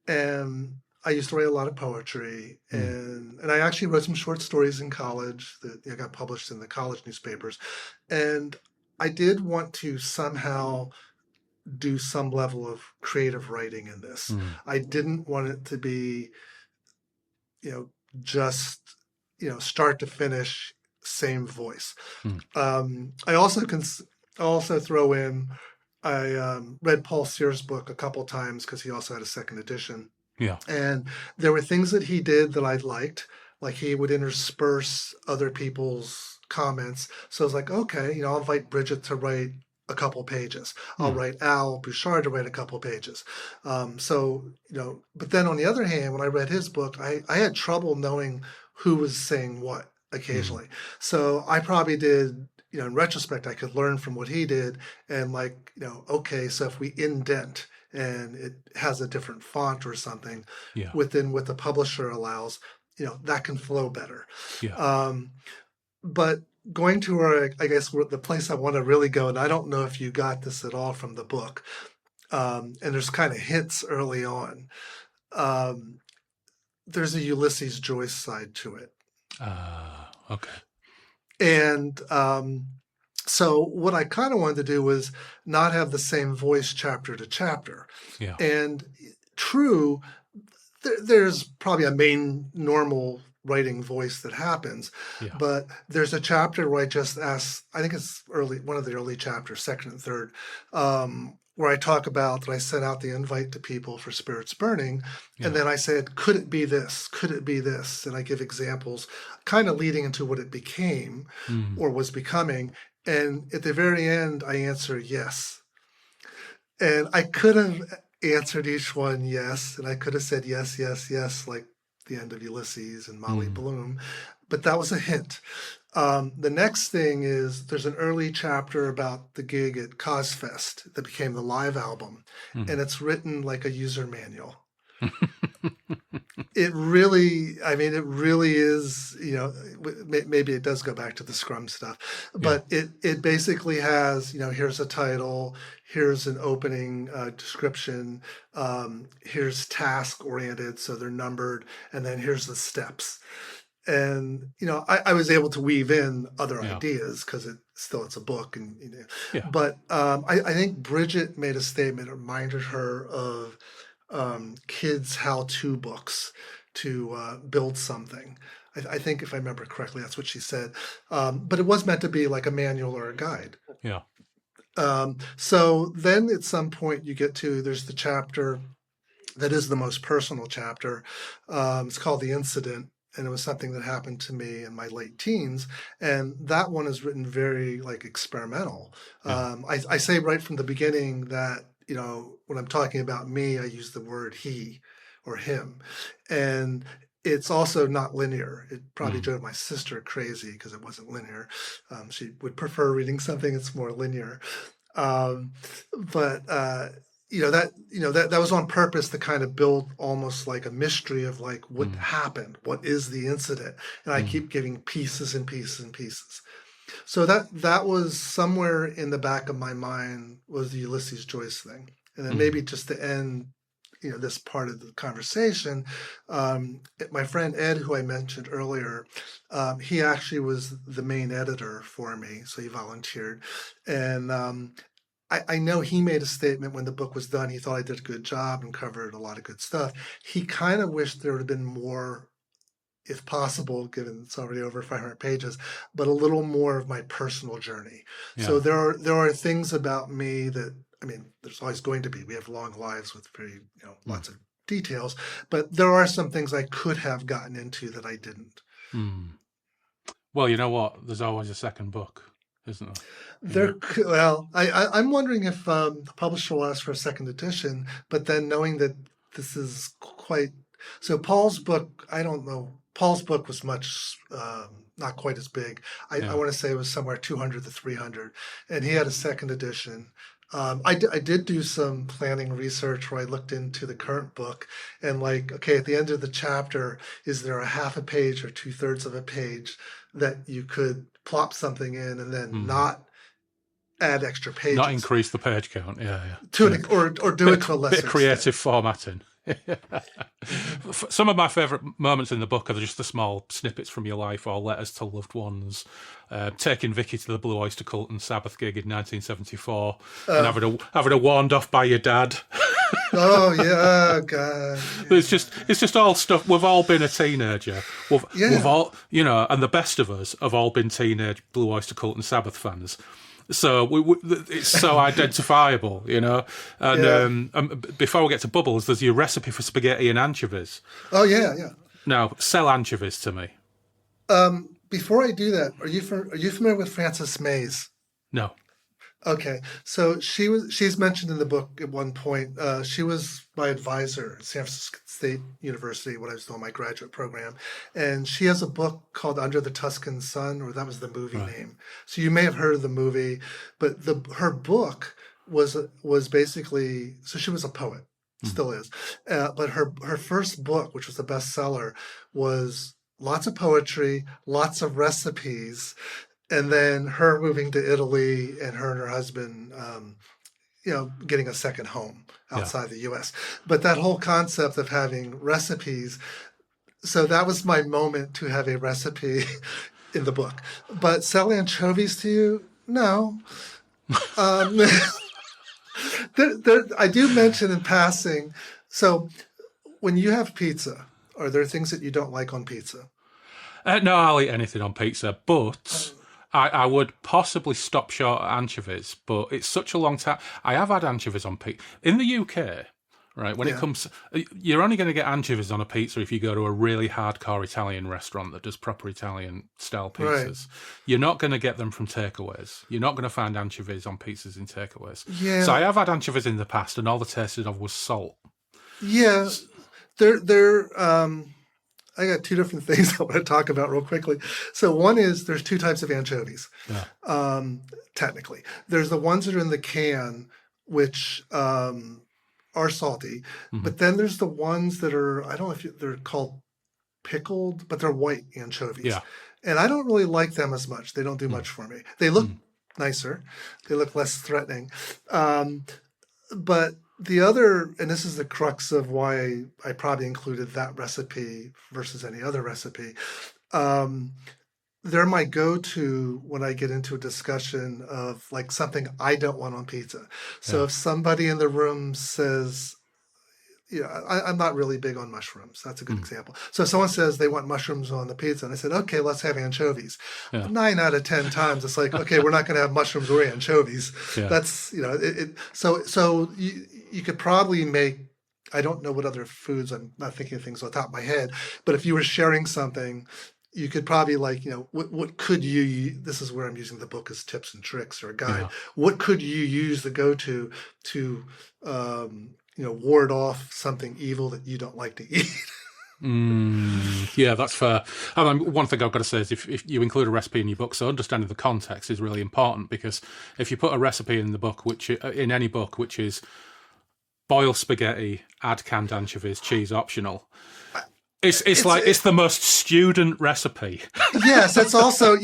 and I used to write a lot of poetry, and I actually wrote some short stories in college that got published in the college newspapers. And I did want to somehow do some level of creative writing in this. I didn't want it to be, just, start to finish, same voice. I also throw in, I read Paul Sears' book a couple times because he also had a second edition. Yeah. And there were things that he did that I liked, Like he would intersperse other people's comments. So I was like, okay, I'll invite Bridget to write a couple pages. I'll write Al Bouchard to write a couple pages. But then on the other hand, when I read his book, I had trouble knowing who was saying what occasionally. So I probably did, in retrospect, I could learn from what he did and okay, so if we indent and it has a different font or something within what the publisher allows, that can flow better. But going to where I guess the place I want to really go, and I don't know if you got this at all from the book, and there's kind of hints early on. There's a Ulysses Joyce side to it. Okay. And so what I kind of wanted to do was not have the same voice chapter to chapter. Yeah. And true, there's probably a main normal writing voice that happens, but there's a chapter where I just ask, I think it's one of the early chapters, second and third, where I talk about that I sent out the invite to people for Spirits Burning. And then I said, could it be this? Could it be this? And I give examples kind of leading into what it became or was becoming. And at the very end, I answer yes. And I could have answered each one yes. And I could have said yes, yes, yes, like the end of Ulysses and Molly Bloom. But that was a hint. The next thing is there's an early chapter about the gig at Cosfest that became the live album. And it's written like a user manual. It really is, maybe it does go back to the Scrum stuff, but it basically has, here's a title, here's an opening description, here's task oriented, so they're numbered, and then here's the steps. And, I was able to weave in other ideas because it's a book. But I think Bridget made a statement, reminded her of kids' how-to books to build something. I think if I remember correctly, that's what she said. But it was meant to be like a manual or a guide. Yeah. So then at some point there's the chapter that is the most personal chapter. It's called The Incident. And it was something that happened to me in my late teens. And that one is written very experimental. I say right from the beginning that, when I'm talking about me, I use the word he or him. And it's also not linear. It probably drove my sister crazy because it wasn't linear. She would prefer reading something that's more linear. That was on purpose to kind of build almost like a mystery of what happened, what is the incident, and I keep giving pieces and pieces and pieces. So that was somewhere in the back of my mind was the Ulysses Joyce thing, and then maybe just to end, this part of the conversation, my friend Ed, who I mentioned earlier, he actually was the main editor for me, so he volunteered, and I know he made a statement when the book was done. He thought I did a good job and covered a lot of good stuff. He kind of wished there would have been more, if possible, given it's already over 500 pages, but a little more of my personal journey. Yeah. So there are things about me that, there's always going to be. We have long lives with very, lots of details, but there are some things I could have gotten into that I didn't. Well, you know what? There's always a second book, isn't there? I'm wondering if the publisher will ask for a second edition, but then knowing that this is so Paul's book, I don't know. Paul's book was much, not quite as big. I want to say it was somewhere 200 to 300, and he had a second edition. I did do some planning research where I looked into the current book and at the end of the chapter, is there a half a page or 2/3 of a page that you could plop something in and then not add extra pages? Not increase the page count, Or do it to a lesser bit creative formatting. Some of my favourite moments in the book are just the small snippets from your life or letters to loved ones. Taking Vicky to the Blue Oyster Cult and Sabbath gig in 1974 and having a warned off by your dad. Oh yeah, God. It's just all stuff. We've all been a teenager. We've all, and the best of us have all been teenage Blue Oyster Cult and Sabbath fans. So it's so identifiable, And before we get to Bubbles, there's your recipe for spaghetti and anchovies. Oh yeah. Now, sell anchovies to me. Before I do that, are you familiar with Frances Mays? No. Okay, so she's mentioned in the book at one point. She was my advisor at San Francisco State University when I was doing my graduate program, and she has a book called Under the Tuscan Sun, or that was the movie name. So you may have heard of the movie, but her book was basically, so she was a poet, still is, but her first book, which was a bestseller, was lots of poetry, lots of recipes. And then her moving to Italy and her husband, getting a second home outside the U.S. But that whole concept of having recipes, so that was my moment to have a recipe in the book. But sell anchovies to you? No. I do mention in passing, so when you have pizza, are there things that you don't like on pizza? No, I'll eat anything on pizza, but... I would possibly stop short at anchovies, but it's such a long time. I have had anchovies on pizza. In the UK, right, when it comes... You're only going to get anchovies on a pizza if you go to a really hardcore Italian restaurant that does proper Italian-style pizzas. Right. You're not going to get them from takeaways. You're not going to find anchovies on pizzas in takeaways. Yeah. So I have had anchovies in the past, and all they tasted of was salt. Yeah, I got two different things I want to talk about real quickly. So one is there's two types of anchovies, technically. There's the ones that are in the can, which are salty. Mm-hmm. But then there's the ones that are, I don't know if they're called pickled, but they're white anchovies. Yeah. And I don't really like them as much. They don't do much for me. They look nicer. They look less threatening. But the other, and this is the crux of why I probably included that recipe versus any other recipe, they're my go-to when I get into a discussion of like something I don't want on pizza. So if somebody in the room says, I'm not really big on mushrooms. That's a good example. So if someone says they want mushrooms on the pizza, and I said, okay, let's have anchovies. 9 out of 10 times, it's like, okay, we're not going to have mushrooms or anchovies. Yeah. That's, so you could probably make, I don't know what other foods, I'm not thinking of things on the top of my head, but if you were sharing something, you could probably what could you, this is where I'm using the book as tips and tricks or a guide. Yeah. What could you use the go-to to ward off something evil that you don't like to eat? Yeah, that's fair. One thing I've got to say is if you include a recipe in your book, so understanding the context is really important, because if you put a recipe in the book, in any book, which is boil spaghetti, add canned anchovies, cheese optional, it's the most student recipe. Yes, it's also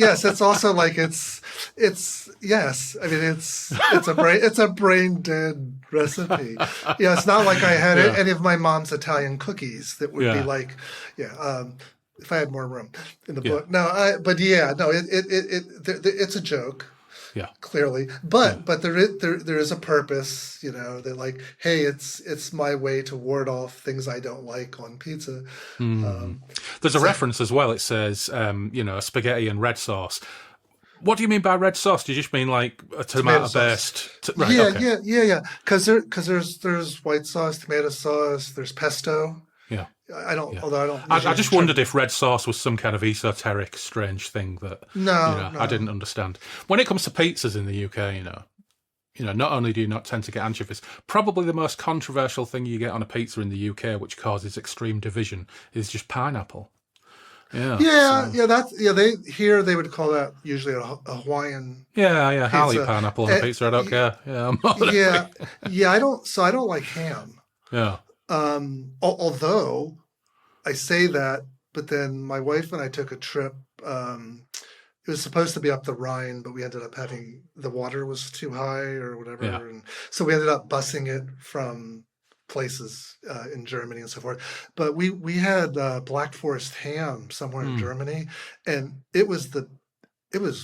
like it's I mean it's a brain dead recipe. Yeah, it's not like I had any of my mom's Italian cookies that would be like if I had more room in the book. It's a joke. Yeah, clearly, but there is a purpose, that like, hey, it's my way to ward off things I don't like on pizza. There's a reference as well. It says, spaghetti and red sauce. What do you mean by red sauce? Do you just mean like a tomato based? Yeah. Because there's white sauce, tomato sauce, there's pesto. Yeah. I just wondered if red sauce was some kind of esoteric, strange thing that I didn't understand. When it comes to pizzas in the UK, not only do you not tend to get anchovies, probably the most controversial thing you get on a pizza in the UK, which causes extreme division, is just pineapple. They would call that usually a Hawaiian. Yeah, Harley pineapple on a pizza. I don't care. I don't like ham. Yeah. Although I say that, but then my wife and I took a trip. It was supposed to be up the Rhine, but we ended up having the water was too high or whatever, and so we ended up busing it from places in Germany and so forth. But we had Black Forest ham somewhere in Germany, and it was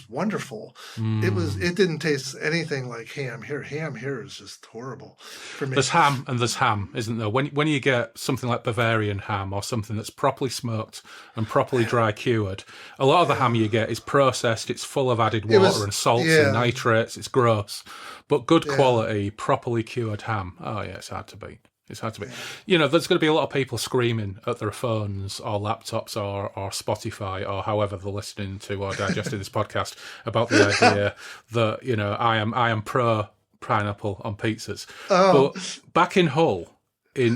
wonderful. It didn't taste anything like ham here. Ham here is just horrible for me. There's ham and there's ham, isn't there? When you get something like Bavarian ham or something that's properly smoked and properly dry cured, a lot of the ham you get is processed. It's full of added water and salts and nitrates. It's gross. But good quality, properly cured ham. Oh yeah, it's hard to beat. It's hard to beat. You know, there's going to be a lot of people screaming at their phones or laptops or Spotify or however they're listening to or digesting this podcast about the idea that, you know, I am pro pineapple on pizzas. Oh. But back in Hull,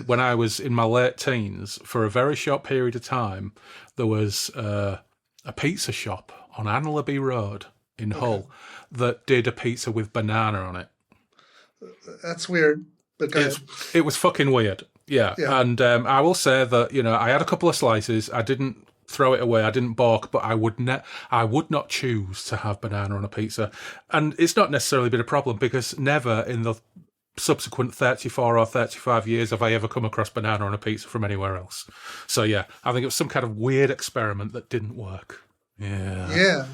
when I was in my late teens, for a very short period of time, there was a pizza shop on Anlaby Road in Hull that did a pizza with banana on it. That's weird. But it was fucking weird. Yeah. And I will say that, you know, I had a couple of slices. I didn't throw it away. I didn't balk, but I would not choose to have banana on a pizza. And it's not necessarily been a problem because never in the subsequent 34 or 35 years have I ever come across banana on a pizza from anywhere else. So, yeah, I think it was some kind of weird experiment that didn't work. Yeah. Yeah.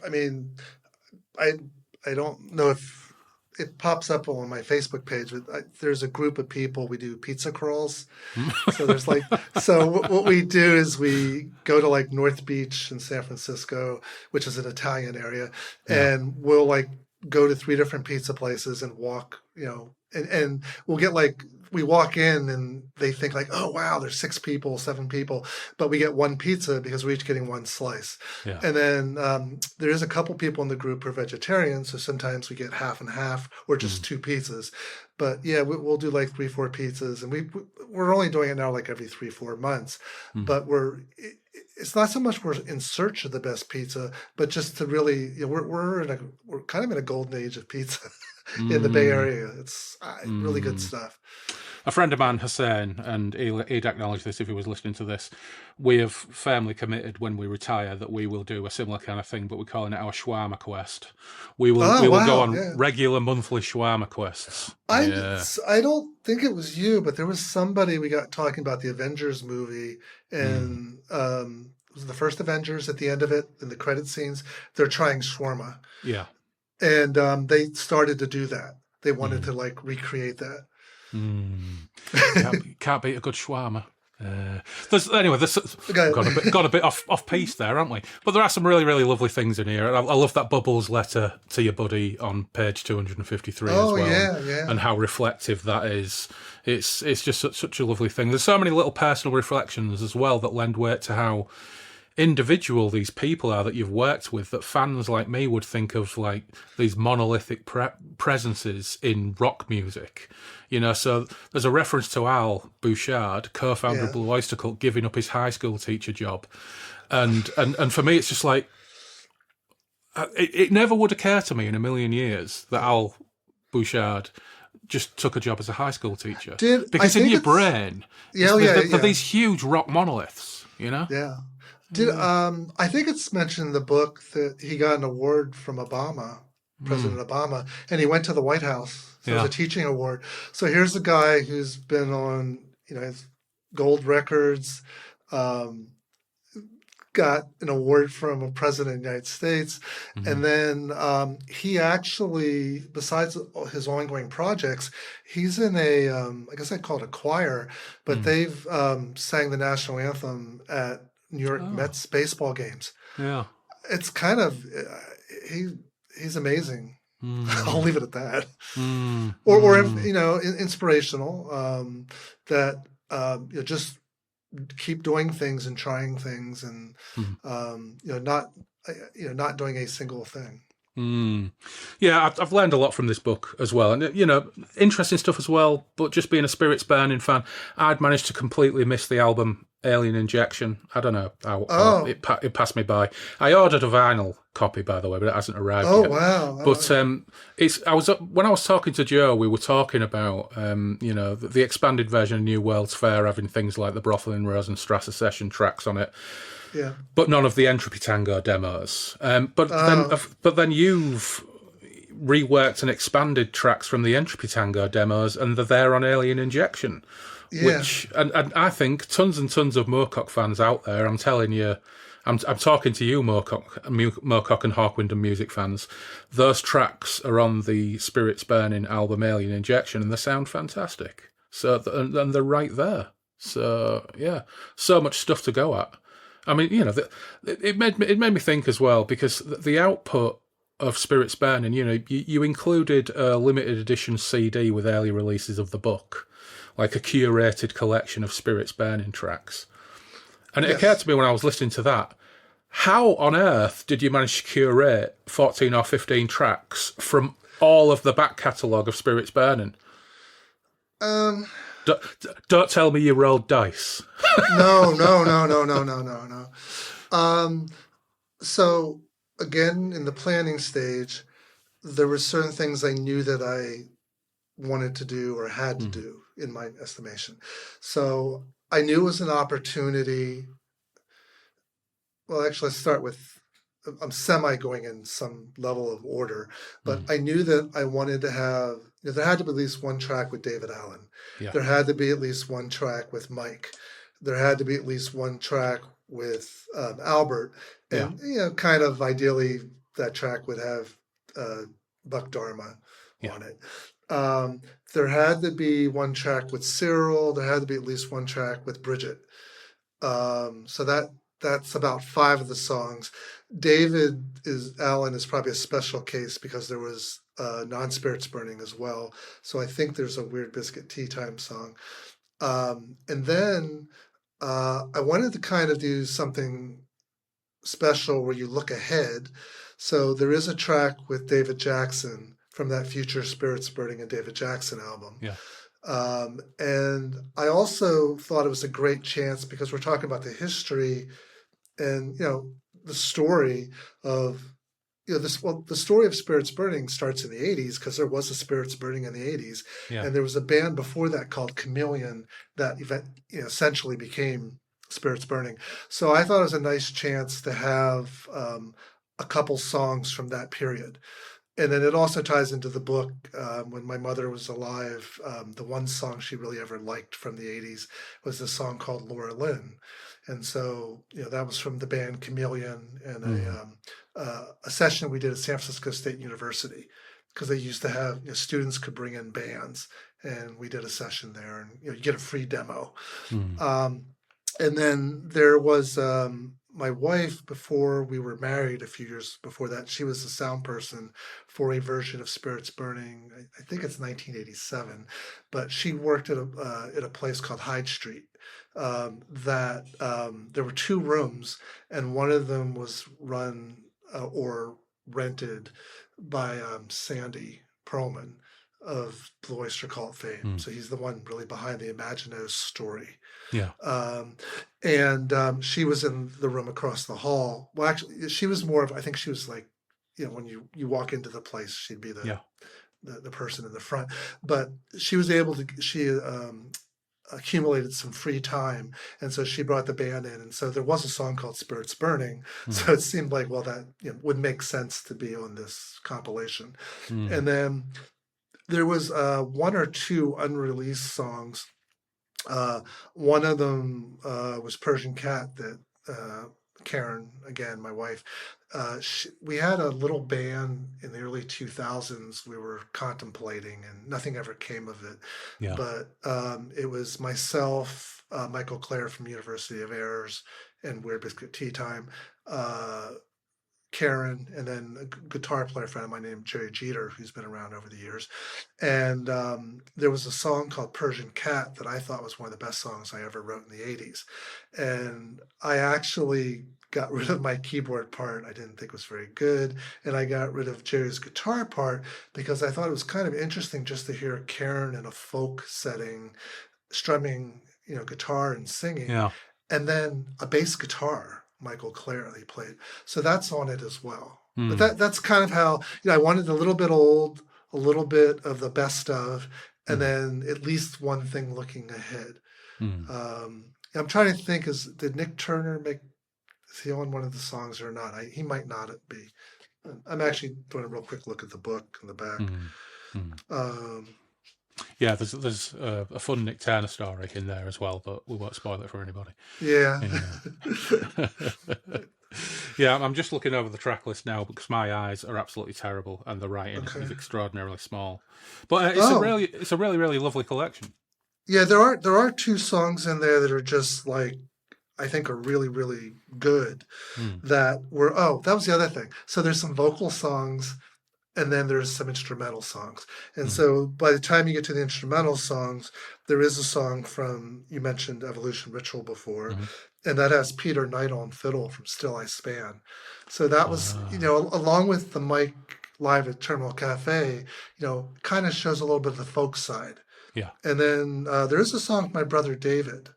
I mean, I don't know if it pops up on my Facebook page, but there's a group of people, we do pizza crawls. So there's what we do is we go to like North Beach in San Francisco, which is an Italian area, and we'll like go to 3 different pizza places and walk, you know, and we'll get like, we walk in and they think like, oh, wow, there's 6 people, 7 people, but we get 1 pizza because we're each getting 1 slice. Yeah. And then there is a couple people in the group who are vegetarians, so sometimes we get half and half or just 2 pizzas. But yeah, we'll do like 3-4 pizzas, and we're only doing it now like every 3-4 months. But it's not so much we're in search of the best pizza, but just to really, you know, we're kind of in a golden age of pizza in the Bay Area. It's really good stuff. A friend of mine, Hussein, and he'd acknowledge this if he was listening to this, we have firmly committed when we retire that we will do a similar kind of thing, but we're calling it our shawarma quest. We will go on regular monthly shawarma quests. I don't think it was you, but there was somebody we got talking about the Avengers movie, and it was the first Avengers at the end of it, in the credit scenes, they're trying shawarma. Yeah. And they started to do that. They wanted to like recreate that. Can't beat a good shawarma. There's got a bit off piece there, haven't we? But there are some really, really lovely things in here. I love that Bubbles letter to your buddy on page 253 as well. Yeah. And how reflective that is. It's just such a lovely thing. There's so many little personal reflections as well that lend weight to how individual these people are that you've worked with, that fans like me would think of like these monolithic presences in rock music. You know, so there's a reference to Al Bouchard, co-founder of Blue Oyster Cult, giving up his high school teacher job. And for me, it's just like, it never would occur to me in a million years that Al Bouchard just took a job as a high school teacher. Because in your brain, they're these huge rock monoliths, you know? Yeah. I think it's mentioned in the book that he got an award from Obama, President Obama, and he went to the White House. So it was a teaching award. So here's a guy who's been on, you know, his gold records, got an award from a president of the United States. And then he actually, besides his ongoing projects, he's in a, I guess I'd call it a choir, but they've sang the national anthem at New York Mets baseball games. Yeah. It's kind of, he's amazing. I'll leave it at that. Or you know, inspirational, that, you know, just keep doing things and trying things and, you know, not doing a single thing. Yeah, I've learned a lot from this book as well, and you know, interesting stuff as well. But just being a Spirits Burning fan, I'd managed to completely miss the album Alien Injection. I don't know how it passed me by. I ordered a vinyl copy, by the way, but it hasn't arrived yet. Wow! But when I was talking to Joe, we were talking about you know, the expanded version of New World's Fair having things like the Brothelin Rosenstrasse session tracks on it. Yeah, but none of the Entropy Tango demos. But then you've reworked and expanded tracks from the Entropy Tango demos, and they're there on Alien Injection. Yeah. Which and I think tons and tons of Moorcock fans out there. I'm telling you, I'm talking to you, Moorcock and Hawkwind and music fans. Those tracks are on the Spirits Burning album Alien Injection, and they sound fantastic. So and they're right there. So yeah, so much stuff to go at. I mean, you know, it made me think as well, because the output of Spirits Burning, you included a limited edition CD with early releases of the book, like a curated collection of Spirits Burning tracks. And it occurred to me when I was listening to that, how on earth did you manage to curate 14 or 15 tracks from all of the back catalogue of Spirits Burning? Don't tell me you rolled dice. No. So again, in the planning stage, there were certain things I knew that I wanted to do or had to do in my estimation. So I knew it was an opportunity. Well, actually, let's start with, I'm semi going in some level of order, but I knew that I wanted to have, there had to be at least one track with David Allen. Yeah. There had to be at least one track with Mike. There had to be at least one track with Albert. And, kind of ideally, that track would have Buck Dharma on it. There had to be one track with Cyril. There had to be at least one track with Bridget. So that's about 5 of the songs. Allen is probably a special case because there was Non-Spirits Burning as well. So I think there's a Weird Biscuit Tea Time song. And then I wanted to kind of do something special where you look ahead. So there is a track with David Jackson from that future Spirits Burning and David Jackson album. Yeah. And I also thought it was a great chance because we're talking about the history and, the story of, the story of Spirits Burning starts in the 80s because there was a Spirits Burning in the 80s. Yeah. And there was a band before that called Chameleon that essentially became Spirits Burning. So I thought it was a nice chance to have a couple songs from that period. And then it also ties into the book. When my mother was alive, the one song she really ever liked from the 80s was a song called Laura Lynn. And so, that was from the band Chameleon and a session we did at San Francisco State University because they used to have, students could bring in bands and we did a session there and, you get a free demo. And then there was my wife, before we were married a few years before that, she was the sound person for a version of Spirits Burning. I think it's 1987, but she worked at a place called Hyde Street. There were 2 rooms, and one of them was run or rented by Sandy Perlman of Blue Oyster Cult fame. So he's the one really behind the Imaginos story. Yeah. And she was in the room across the hall. Well, actually, she was more of, I think she was like, when you walk into the place, she'd be the person in the front. But she was able to, she accumulated some free time. And so she brought the band in. And so there was a song called Spirits Burning. So it seemed like, well, that would make sense to be on this compilation. And then there was 1 or 2 unreleased songs. One of them was Persian Cat that Karen, again, my wife, we had a little band in the early 2000s we were contemplating and nothing ever came of it. Yeah. But it was myself, Michael Clare from University of Errors and Weird Biscuit Tea Time, Karen, and then a guitar player friend of mine named Jayde, who's been around over the years. And there was a song called Persian Cat that I thought was one of the best songs I ever wrote in the 80s. And I actually got rid of my keyboard part. I didn't think it was very good. And I got rid of Jayde's guitar part because I thought it was kind of interesting just to hear Karen in a folk setting, strumming, guitar and singing. Yeah. And then a bass guitar. Michael Clare, they played. So that's on it as well. But that's kind of how, I wanted a little bit old, a little bit of the best of, and then at least one thing looking ahead. I'm trying to think, did Nick Turner is he on one of the songs or not? He might not be. I'm actually doing a real quick look at the book in the back. Yeah, there's a fun Nick Turner story in there as well, but we won't spoil it for anybody. Yeah. Yeah, I'm just looking over the track list now because my eyes are absolutely terrible and the writing is extraordinarily small. But it's a really, really lovely collection. Yeah, there are 2 songs in there that are just like, I think are really, really good Mm. that were, oh, that was the other thing. So there's some vocal songs and then there's some instrumental songs. And Mm. so by the time you get to the instrumental songs, there is a song from, you mentioned Evolution Ritual before, Mm-hmm. and that has Peter Knight on fiddle from Still I Span. So that was, Ah. along with the Mike live at Terminal Cafe, kind of shows a little bit of the folk side. Yeah. And then there is a song with my brother David.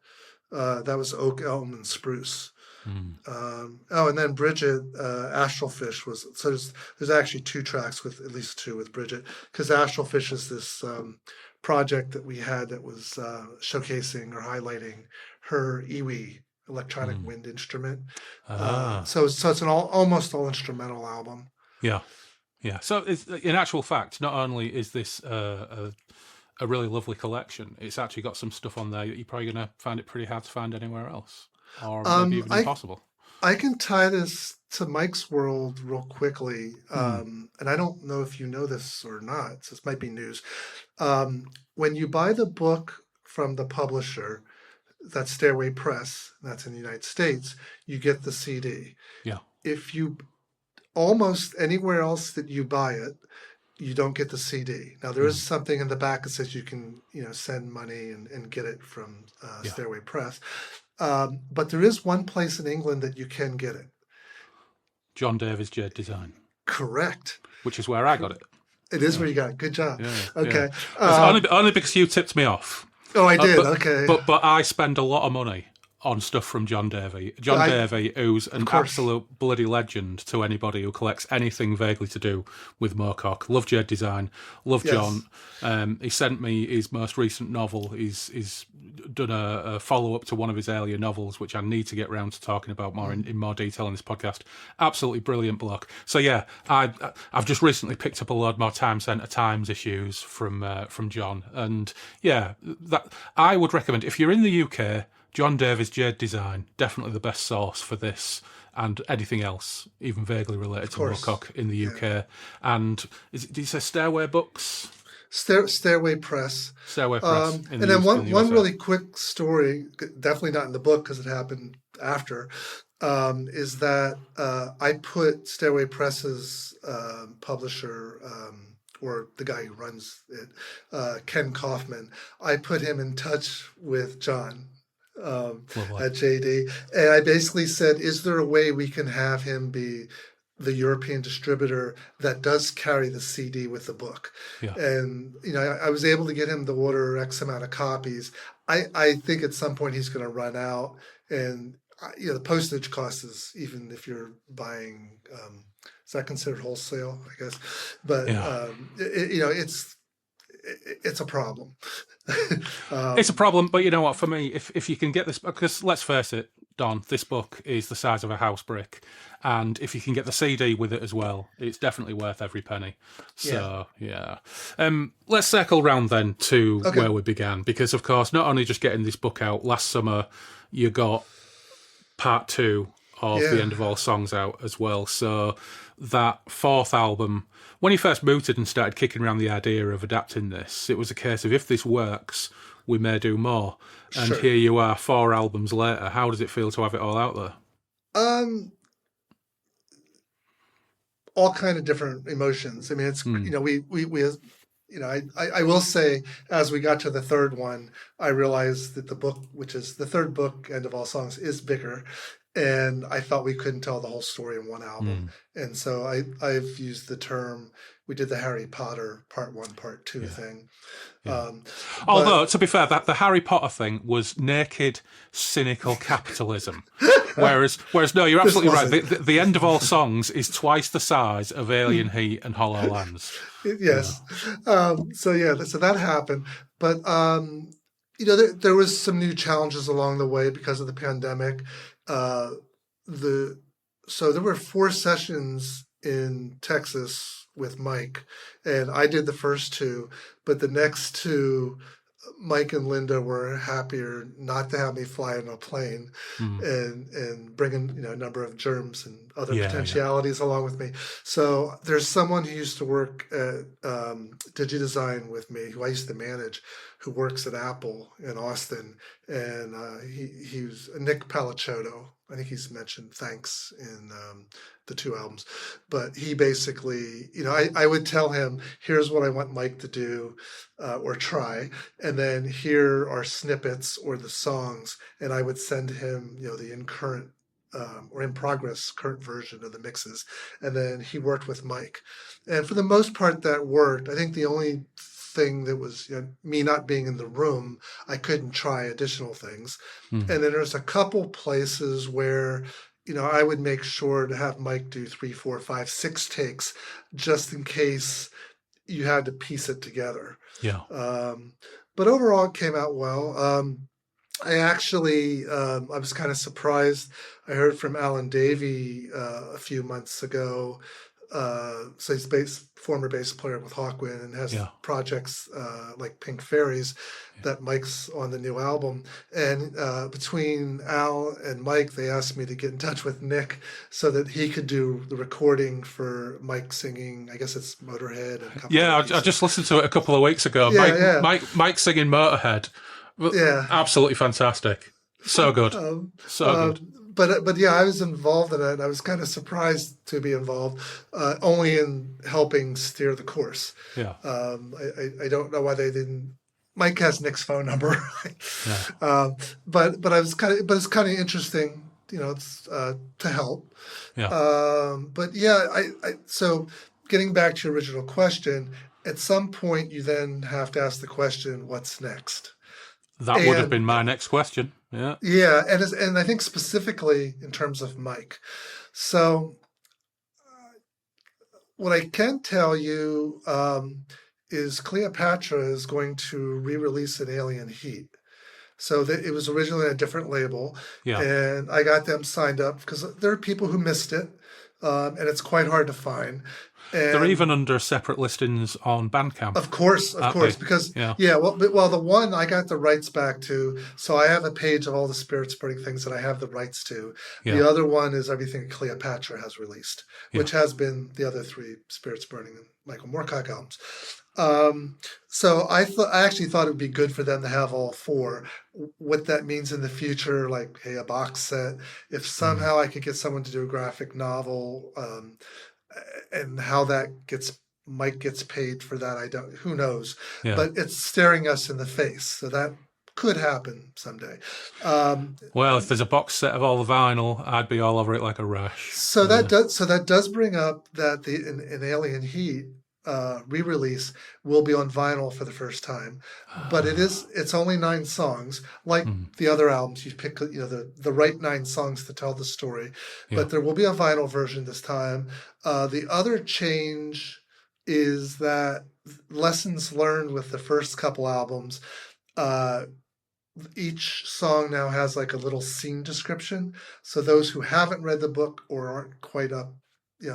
That was Oak, Elm, and Spruce. Mm. And then Bridget, Astral Fish was, so there's actually two tracks with, at least two with Bridget, because Astral Fish is this project that we had that was showcasing or highlighting her iwi, electronic Mm. wind instrument. Ah. So it's an almost all instrumental album. Yeah. Yeah. So in actual fact, not only is this a really lovely collection, it's actually got some stuff on there that you're probably going to find it pretty hard to find anywhere else, or maybe even impossible. I can tie this to Mike's world real quickly, and I don't know if you know this or not, so this might be news. When you buy the book from the publisher, that's Stairway Press, that's in the United States, you get the CD. Yeah. If you almost anywhere else that you buy it, you don't get the CD. Now there is something in the back that says you can, send money and get it from Stairway Press. But there is one place in England that you can get it. John Davy's Jayde Design. Correct. Which is where I got it. It is where you got it. Good job. Yeah, okay. Yeah. Only because you tipped me off. Oh, I did. But, okay. But I spend a lot of money on stuff from John Davey. Davey, who's an absolute bloody legend to anybody who collects anything vaguely to do with Moorcock. Love Jayde Design. Love John. He sent me his most recent novel. He's done a follow-up to one of his earlier novels, which I need to get round to talking about more in more detail in this podcast. Absolutely brilliant bloke. So yeah, I've just recently picked up a load more Time Centre Times issues from John, and yeah, that I would recommend if you're in the UK. John Davy's Jayde Design, definitely the best source for this and anything else, even vaguely related to Moorcock in the UK. And did you say Stairway Books? Stairway Press. Stairway Press. And then one really quick story, definitely not in the book because it happened after, is that I put Stairway Press's publisher, or the guy who runs it, Ken Kaufman, I put him in touch with John. At Jayde, and I basically said, is there a way we can have him be the European distributor that does carry the CD with the book? Yeah. And I was able to get him to order X amount of copies. I think at some point he's going to run out, and the postage cost is, even if you're buying, is that considered wholesale? I guess, but it's a problem. It's a problem, but you know what? For me, if you can get this, because let's face it, Don, this book is the size of a house brick, and if you can get the CD with it as well, it's definitely worth every penny. So yeah. Let's circle round then to where we began, because of course, not only just getting this book out last summer, you got part 2 of The End of All Songs out as well. So that 4th album, when you first mooted and started kicking around the idea of adapting this, it was a case of, if this works, we may do more. And here you are 4 albums later. How does it feel to have it all out there? All kind of different emotions. I mean, it's, I will say, as we got to the 3rd one, I realized that the book, which is the 3rd book, End of All Songs, is bigger. And I thought we couldn't tell the whole story in one album. And so I've used the term, we did the Harry Potter part 1, part 2 thing. Although, to be fair, that the Harry Potter thing was naked, cynical capitalism. Whereas no, you're absolutely right. The End of All Songs is twice the size of Alien Heat and Hollow Lands. Yes. So that happened. But, there was some new challenges along the way because of the pandemic. So there were 4 sessions in Texas with Mike, and I did the first 2, but the next 2 Mike and Linda were happier not to have me fly in a plane Mm. and bring in, a number of germs and other Yeah. potentialities along with me. So there's someone who used to work at DigiDesign with me, who I used to manage, who works at Apple in Austin, and he was Nick Palacciotto. I think he's mentioned Thanks in the two albums, but he basically, I would tell him, here's what I want Mike to do or try, and then here are snippets or the songs, and I would send him, the in current or in progress current version of the mixes, and then he worked with Mike, and for the most part that worked. I think the only thing that was, me not being in the room, I couldn't try additional things, Mm. and then there's a couple places where, I would make sure to have Mike do 3, 4, 5, 6 takes, just in case you had to piece it together. Yeah. But overall, it came out well. I actually, I was kind of surprised. I heard from Alan Davey a few months ago. So he's former bass player with Hawkwind and has projects like Pink Fairies that Mike's on the new album. And between Al and Mike, they asked me to get in touch with Nick so that he could do the recording for Mike singing. I guess it's Motorhead. And a couple I just listened to it a couple of weeks ago. Mike singing Motorhead. Yeah, absolutely fantastic. So good, good. But yeah, I was involved in it. I was kind of surprised to be involved, only in helping steer the course. Yeah. I don't know why they didn't. Mike has Nick's phone number. But it's kind of interesting, to help. Yeah. But yeah, so getting back to your original question, at some point you then have to ask the question, what's next? That would have been my next question. Yeah. Yeah, and I think specifically in terms of Mike. So what I can tell you is Cleopatra is going to re-release an Alien Heat. So it was originally a different label, and I got them signed up because there are people who missed it, and it's quite hard to find. And they're even under separate listings on Bandcamp. Of course, because well, the one I got the rights back to, so I have a page of all the Spirits Burning things that I have the rights to. Yeah. The other one is everything Cleopatra has released, which has been the other 3 Spirits Burning and Michael Moorcock albums. So I actually thought it would be good for them to have all 4. What that means in the future, like, hey, a box set. If somehow I could get someone to do a graphic novel, and how Mike gets paid for that, who knows? Yeah. But it's staring us in the face, so that could happen someday. Well, if there's a box set of all the vinyl, I'd be all over it like a rash. So that does bring up that an Alien Heat re-release will be on vinyl for the first time, but it's only 9 songs, like the other albums. You pick the right 9 songs to tell the story, but there will be a vinyl version this time. The other change is that lessons learned with the first couple albums, each song now has like a little scene description, so those who haven't read the book or aren't quite up,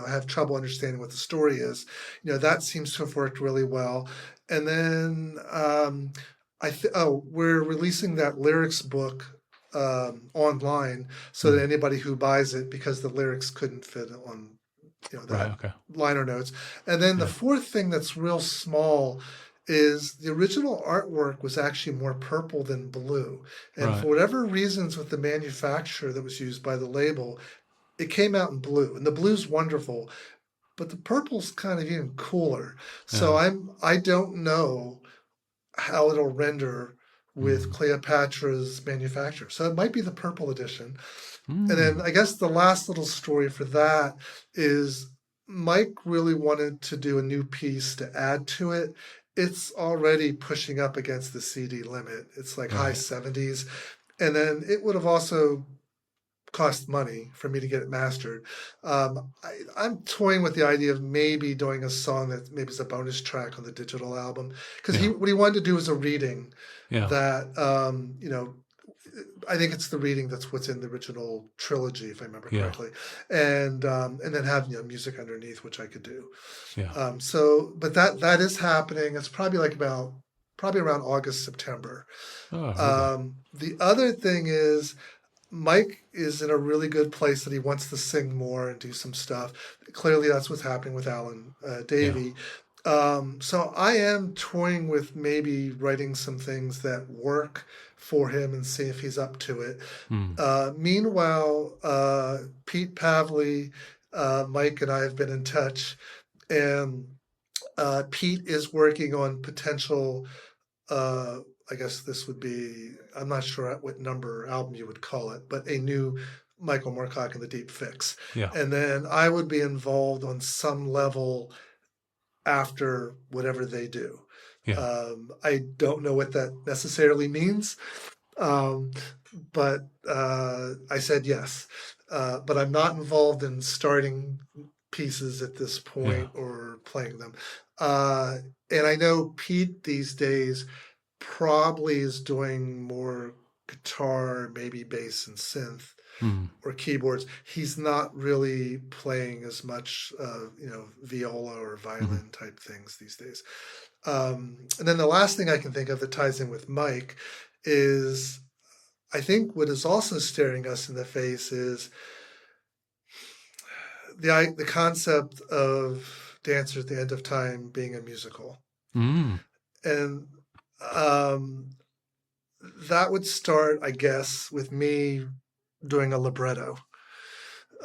have trouble understanding what the story is, that seems to have worked really well. And then we're releasing that lyrics book online so that anybody who buys it, because the lyrics couldn't fit on liner notes. And then the fourth thing that's real small is the original artwork was actually more purple than blue. And for whatever reasons with the manufacturer that was used by the label, it came out in blue, and the blue's wonderful, but the purple's kind of even cooler. So I don't know how it'll render with Cleopatra's manufacturer. So it might be the purple edition. And then I guess the last little story for that is Mike really wanted to do a new piece to add to it. It's already pushing up against the CD limit. It's like high 70s. And then it would have also cost money for me to get it mastered. I'm toying with the idea of maybe doing a song that maybe is a bonus track on the digital album, because what he wanted to do was a reading that I think it's the reading that's what's in the original trilogy, if I remember correctly, and then have music underneath, which I could do. But that is happening. It's probably like about probably around August, September. Oh, lovely. The other thing is Mike is in a really good place that he wants to sing more and do some stuff. Clearly, that's what's happening with Alan Yeah. Davey. So I am toying with maybe writing some things that work for him and see if he's up to it. Mm. Meanwhile, Pete Pavley, Mike and I have been in touch, and Pete is working on potential. I guess this would be, I'm not sure what number album you would call it, but a new Michael Moorcock and the Deep Fix. Yeah. And then I would be involved on some level after whatever they do. Yeah. I don't know what that necessarily means, but I said yes. But I'm not involved in starting pieces at this point Yeah. or playing them. And I know Pete these days probably is doing more guitar, maybe bass and synth Mm. or keyboards. He's not really playing as much, viola or violin type things these days. And then the last thing I can think of that ties in with Mike is I think what is also staring us in the face is the concept of Dancer at the End of Time being a musical. Mm. And that would start, I guess, with me doing a libretto.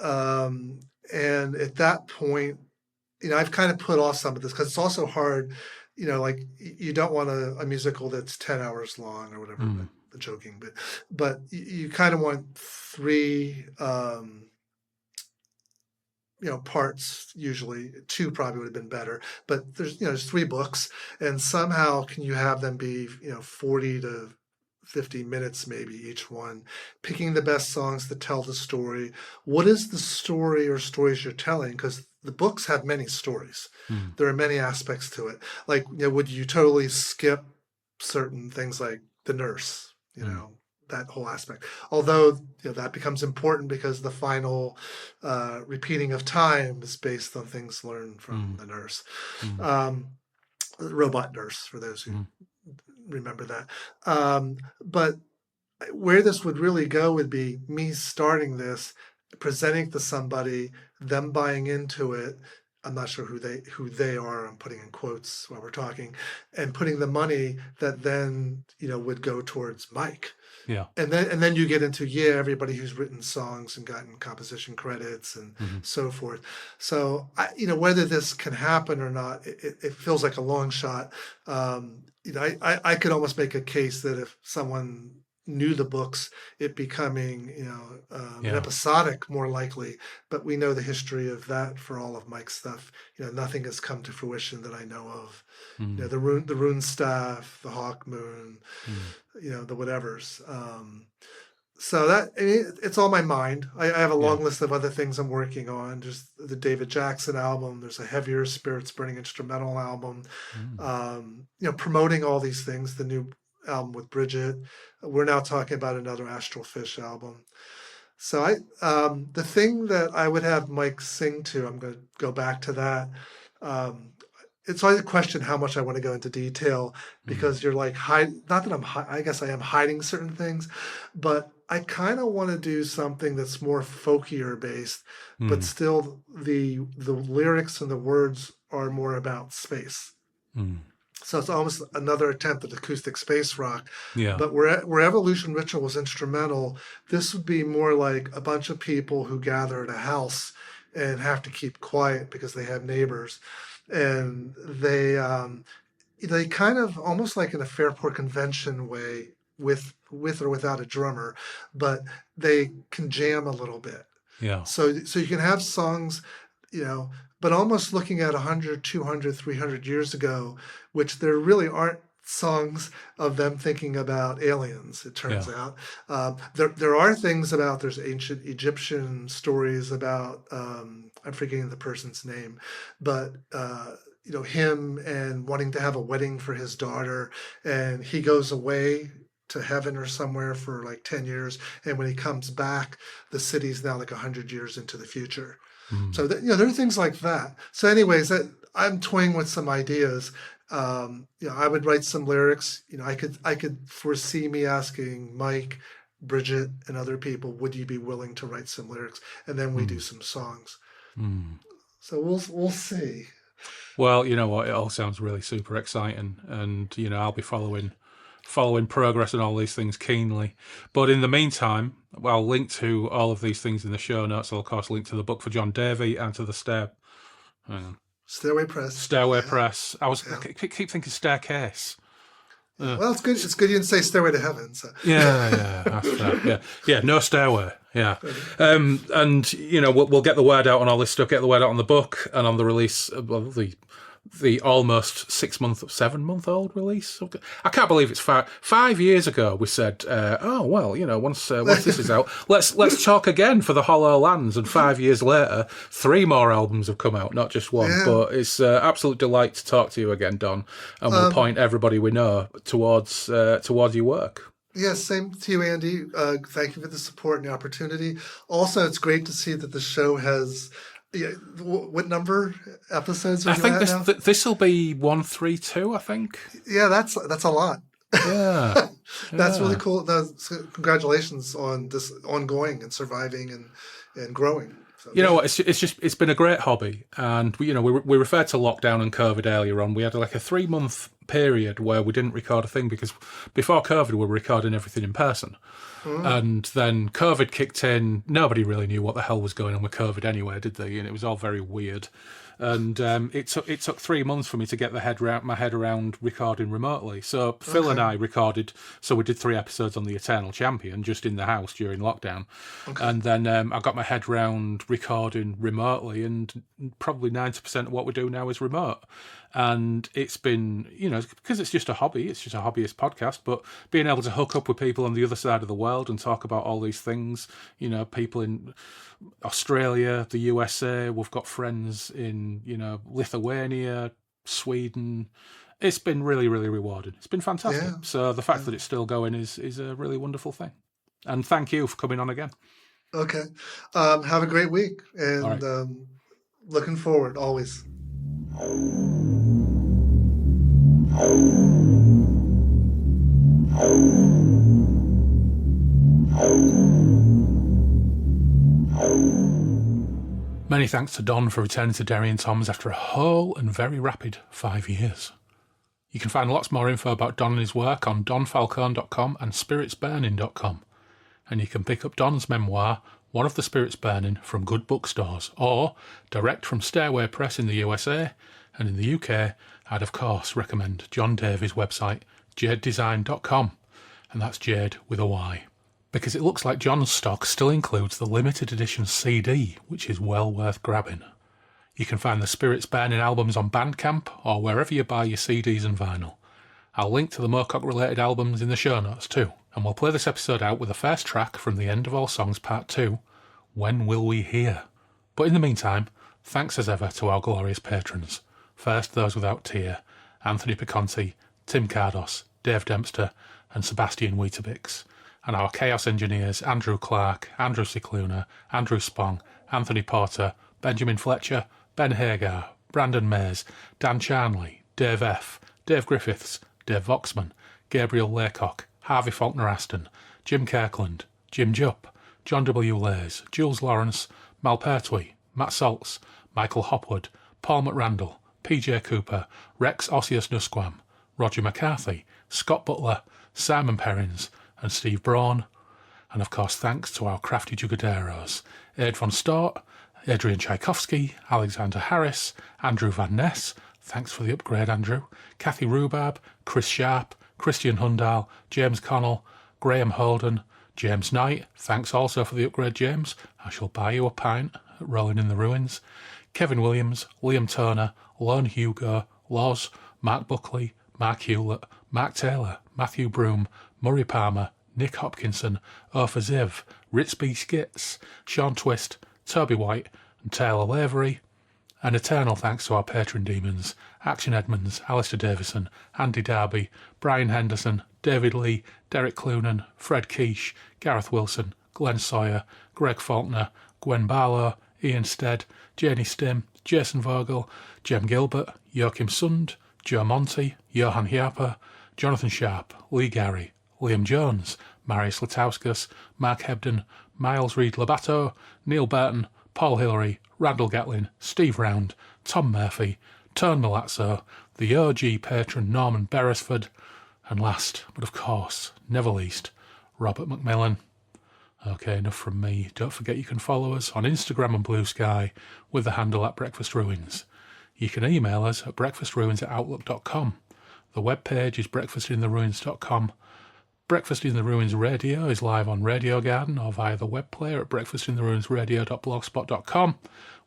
And at that point, I've kind of put off some of this because it's also hard, like you don't want a musical that's 10 hours long or whatever, but joking, but you kind of want three, parts. Usually two probably would have been better, but there's three books, and somehow can you have them be 40 to 50 minutes maybe each one, picking the best songs that tell the story. What is the story or stories you're telling? Because the books have many stories. There are many aspects to it. Like, would you totally skip certain things like the nurse, that whole aspect? Although that becomes important because the final repeating of time is based on things learned from the nurse. Robot nurse, for those who remember that. But where this would really go would be me starting this, presenting to somebody, them buying into it. I'm not sure who they are. I'm putting in quotes while we're talking, and putting the money that then would go towards Mike. Yeah. And then you get into everybody who's written songs and gotten composition credits and so forth. So whether this can happen or not, it feels like a long shot. I could almost make a case that if someone knew the books, it becoming an episodic more likely. But we know the history of that for all of Mike's stuff. Nothing has come to fruition that I know of. The rune staff, the Hawk Moon, the whatevers. So that it's on my mind. I have a long list of other things I'm working on. There's the David Jackson album. There's a heavier Spirits Burning instrumental album. Promoting all these things. The new album with Bridget. We're now talking about another Astral Fish album. So the thing that I would have Mike sing to, I'm going to go back to that. It's always a question how much I want to go into detail, because you're like, not that I guess I am hiding certain things, but I kind of want to do something that's more folkier based, but still the lyrics and the words are more about space. So it's almost another attempt at acoustic space rock. Yeah. But where Evolution Ritual was instrumental, this would be more like a bunch of people who gather at a house and have to keep quiet because they have neighbors. And they kind of almost like in a Fairport Convention way, with or without a drummer, but they can jam a little bit. Yeah. So you can have songs, but almost looking at 100, 200, 300 years ago, which there really aren't songs of them thinking about aliens, it turns out. There are things about, there's ancient Egyptian stories about, I'm forgetting the person's name, but him and wanting to have a wedding for his daughter, and he goes away to heaven or somewhere for like 10 years, and when he comes back, the city's now like 100 years into the future. So there are things like that. So anyways, I'm toying with some ideas, I would write some lyrics. I could foresee me asking Mike, Bridget, and other people, would you be willing to write some lyrics? And then we do some songs. So we'll see. Well, you know what? It all sounds really super exciting, and I'll be following progress and all these things keenly. But in the meantime, I'll link to all of these things in the show notes. I'll of course link to the book for John Davey and to the Stairway Press. Stairway Press. I keep thinking staircase. Well, it's good. It's good you didn't say Stairway to Heaven. So. Yeah, that's fair. Yeah, no stairway. Yeah, and we'll get the word out on all this stuff. Get the word out on the book and on the release. The almost 7-month-old release. I can't believe it's 5 years ago. We said, once this is out, let's talk again for the Hollow Lands. And 5 years later, 3 more albums have come out, not just one. Yeah. But it's absolute delight to talk to you again, Don, and we'll point everybody we know towards your work. Yes, same to you, Andy. Thank you for the support and the opportunity. Also, it's great to see that the show has. Yeah, what number episodes are you at now? This will be 132, I think. Yeah, that's a lot. Yeah. That's really cool. Congratulations on this ongoing and surviving and growing. So, you know what? It's been a great hobby, and we referred to lockdown and COVID earlier on. We had like a 3-month period where we didn't record a thing because before COVID we were recording everything in person. And then COVID kicked in. Nobody really knew what the hell was going on with COVID anyway, did they? And it was all very weird. And it took 3 months for me to get my head around recording remotely. So Phil and I recorded. So we did 3 episodes on the Eternal Champion just in the house during lockdown. Okay. And then I got my head around recording remotely, and probably 90% of what we do now is remote. And it's been, because it's just a hobby, it's just a hobbyist podcast, but being able to hook up with people on the other side of the world and talk about all these things, people in Australia, the USA, we've got friends in, Lithuania, Sweden. It's been really, really rewarding. It's been fantastic. Yeah. So the fact that it's still going is a really wonderful thing. And thank you for coming on again. Okay. Have a great week, and right. Looking forward always. Many thanks to Don for returning to Derry and Toms after a whole and very rapid 5 years. You can find lots more info about Don and his work on donfalcone.com and spiritsburning.com. And you can pick up Don's memoir, One of the Spirits Burning, from good bookstores, or direct from Stairway Press in the USA, and in the UK, I'd of course recommend John Davey's website, jaydedesign.com, and that's Jayde with a Y, because it looks like John's stock still includes the limited edition CD, which is well worth grabbing. You can find the Spirits Burning albums on Bandcamp, or wherever you buy your CDs and vinyl. I'll link to the Moorcock-related albums in the show notes too, and we'll play this episode out with the first track from The End of All Songs Part 2, When Will We Hear? But in the meantime, thanks as ever to our glorious patrons. First, those without tier, Anthony Piconti, Tim Cardos, Dave Dempster, and Sebastian Weetabix. And our chaos engineers, Andrew Clark, Andrew Cicluna, Andrew Spong, Anthony Porter, Benjamin Fletcher, Ben Hagar, Brandon Mays, Dan Charnley, Dave F., Dave Griffiths, Dave Voxman, Gabriel Laycock, Harvey Faulkner-Aston, Jim Kirkland, Jim Jupp, John W. Lays, Jules Lawrence, Mal Pertwee, Matt Saltz, Michael Hopwood, Paul McRandall, PJ Cooper, Rex Osseous Nusquam, Roger McCarthy, Scott Butler, Simon Perrins, and Steve Braun. And of course, thanks to our crafty jugaderos, Aid von Stort, Adrian Tchaikovsky, Alexander Harris, Andrew Van Ness, thanks for the upgrade, Andrew, Kathy Rhubarb, Chris Sharp, Christian Hundal, James Connell, Graham Holden, James Knight, thanks also for the upgrade, James. I shall buy you a pint at Rolling in the Ruins. Kevin Williams, Liam Turner, Lorne Hugo, Loz, Mark Buckley, Mark Hewlett, Mark Taylor, Matthew Broom, Murray Palmer, Nick Hopkinson, Ofer Ziv, Ritzby Skits, Sean Twist, Toby White, and Taylor Lavery. And eternal thanks to our patron demons, Action Edmonds, Alistair Davison, Andy Darby, Brian Henderson, David Lee, Derek Clunan, Fred Quiche, Gareth Wilson, Glenn Sawyer, Greg Faulkner, Gwen Barlow, Ian Stead, Janie Stim, Jason Vogel, Jem Gilbert, Joachim Sund, Joe Monty, Johan Hiapa, Jonathan Sharp, Lee Gary, Liam Jones, Marius Latauskas, Mark Hebden, Miles Reed-Labato, Neil Burton, Paul Hillary, Randall Gatlin, Steve Round, Tom Murphy, Tone Malazzo, the OG patron Norman Beresford, and last, but of course, never least, Robert McMillan. Okay, enough from me. Don't forget you can follow us on Instagram and Blue Sky with the handle @BreakfastRuins. You can email us at breakfastruins@outlook.com. The webpage is breakfastintheruins.com. Breakfast in the Ruins Radio is live on Radio Garden or via the web player at breakfastintheruinsradio.blogspot.com.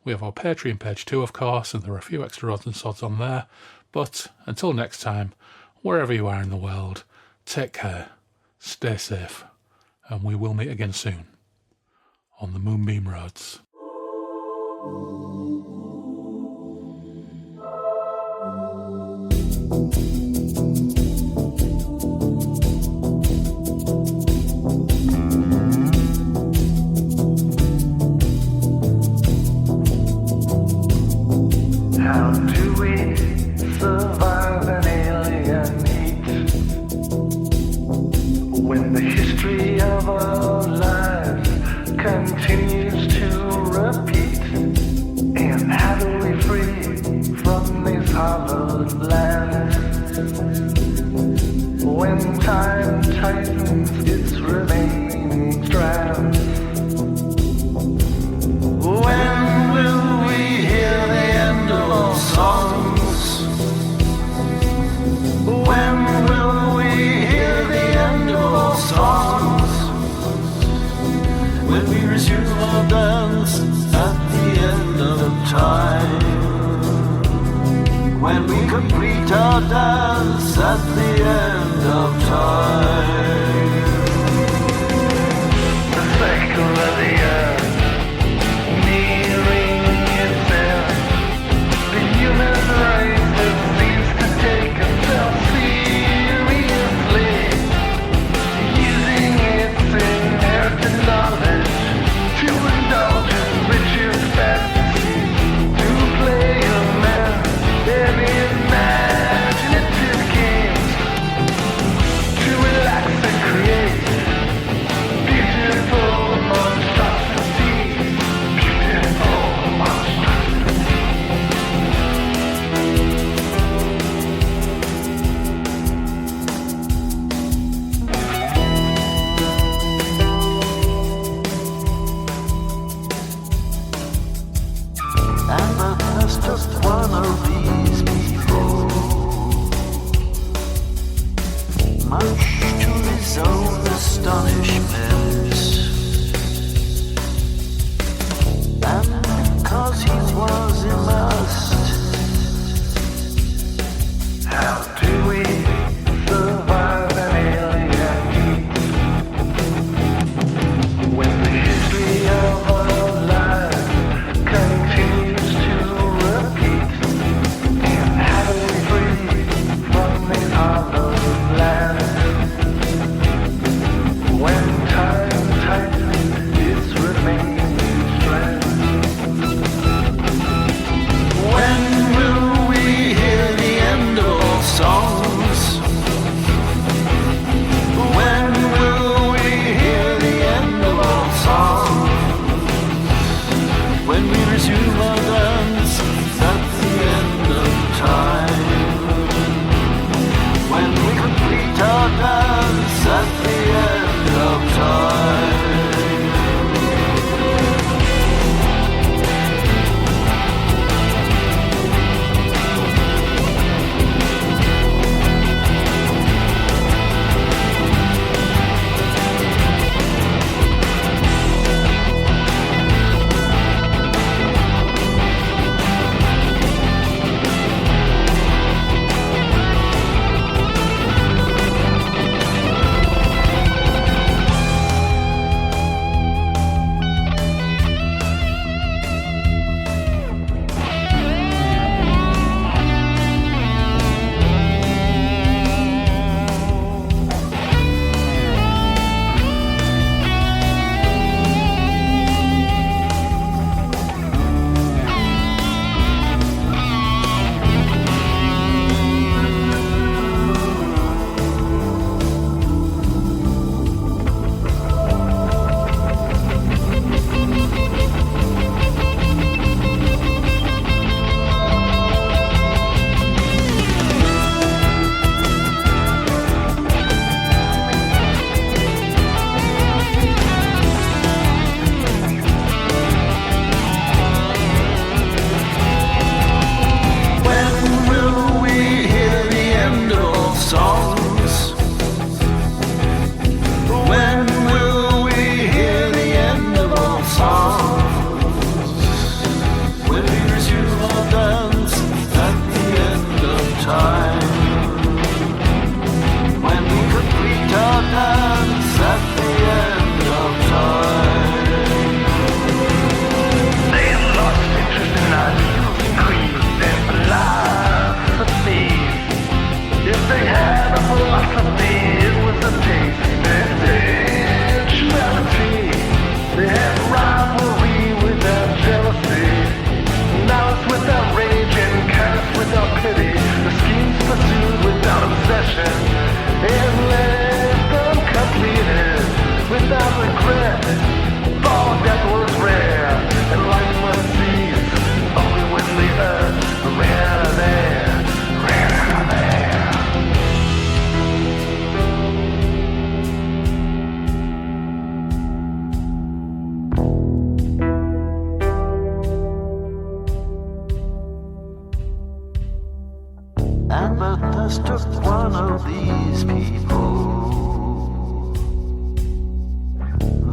We have our Patreon page too, of course, and there are a few extra odds and sods on there. But until next time, wherever you are in the world, take care, stay safe, and we will meet again soon on the Moonbeam Roads. How do we survive an alien heat when the history of our lives continues to repeat? And how do we free from these hollowed lands when time tightens its remaining strands? When will we hear the end of all songs? When will we hear the end of all songs? When we resume our dance at the end of time. When we complete our dance at the end of time. The cycle of the earth nearing its end. The human race has ceased to take itself seriously, using its inherited knowledge to indulge in riches fantasy, to play a man in imaginative games, to relax and create beautiful monstrosities, beautiful monstrosities. And there's just one of these people, much to his own astonishment, and because he was immersed. How do we survive an alien heat when the history of our lives continues to repeat? And how do we free from these hollow lands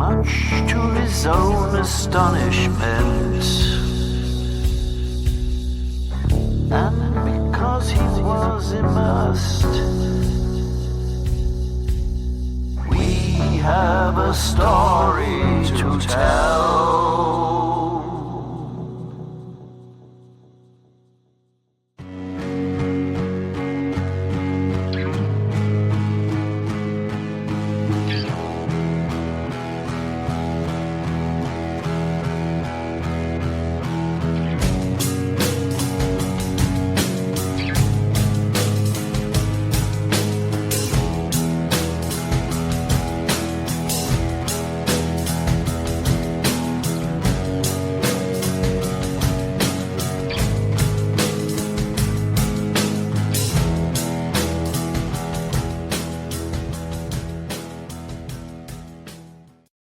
much to his own astonishment. And because he was immersed, we have a story to tell.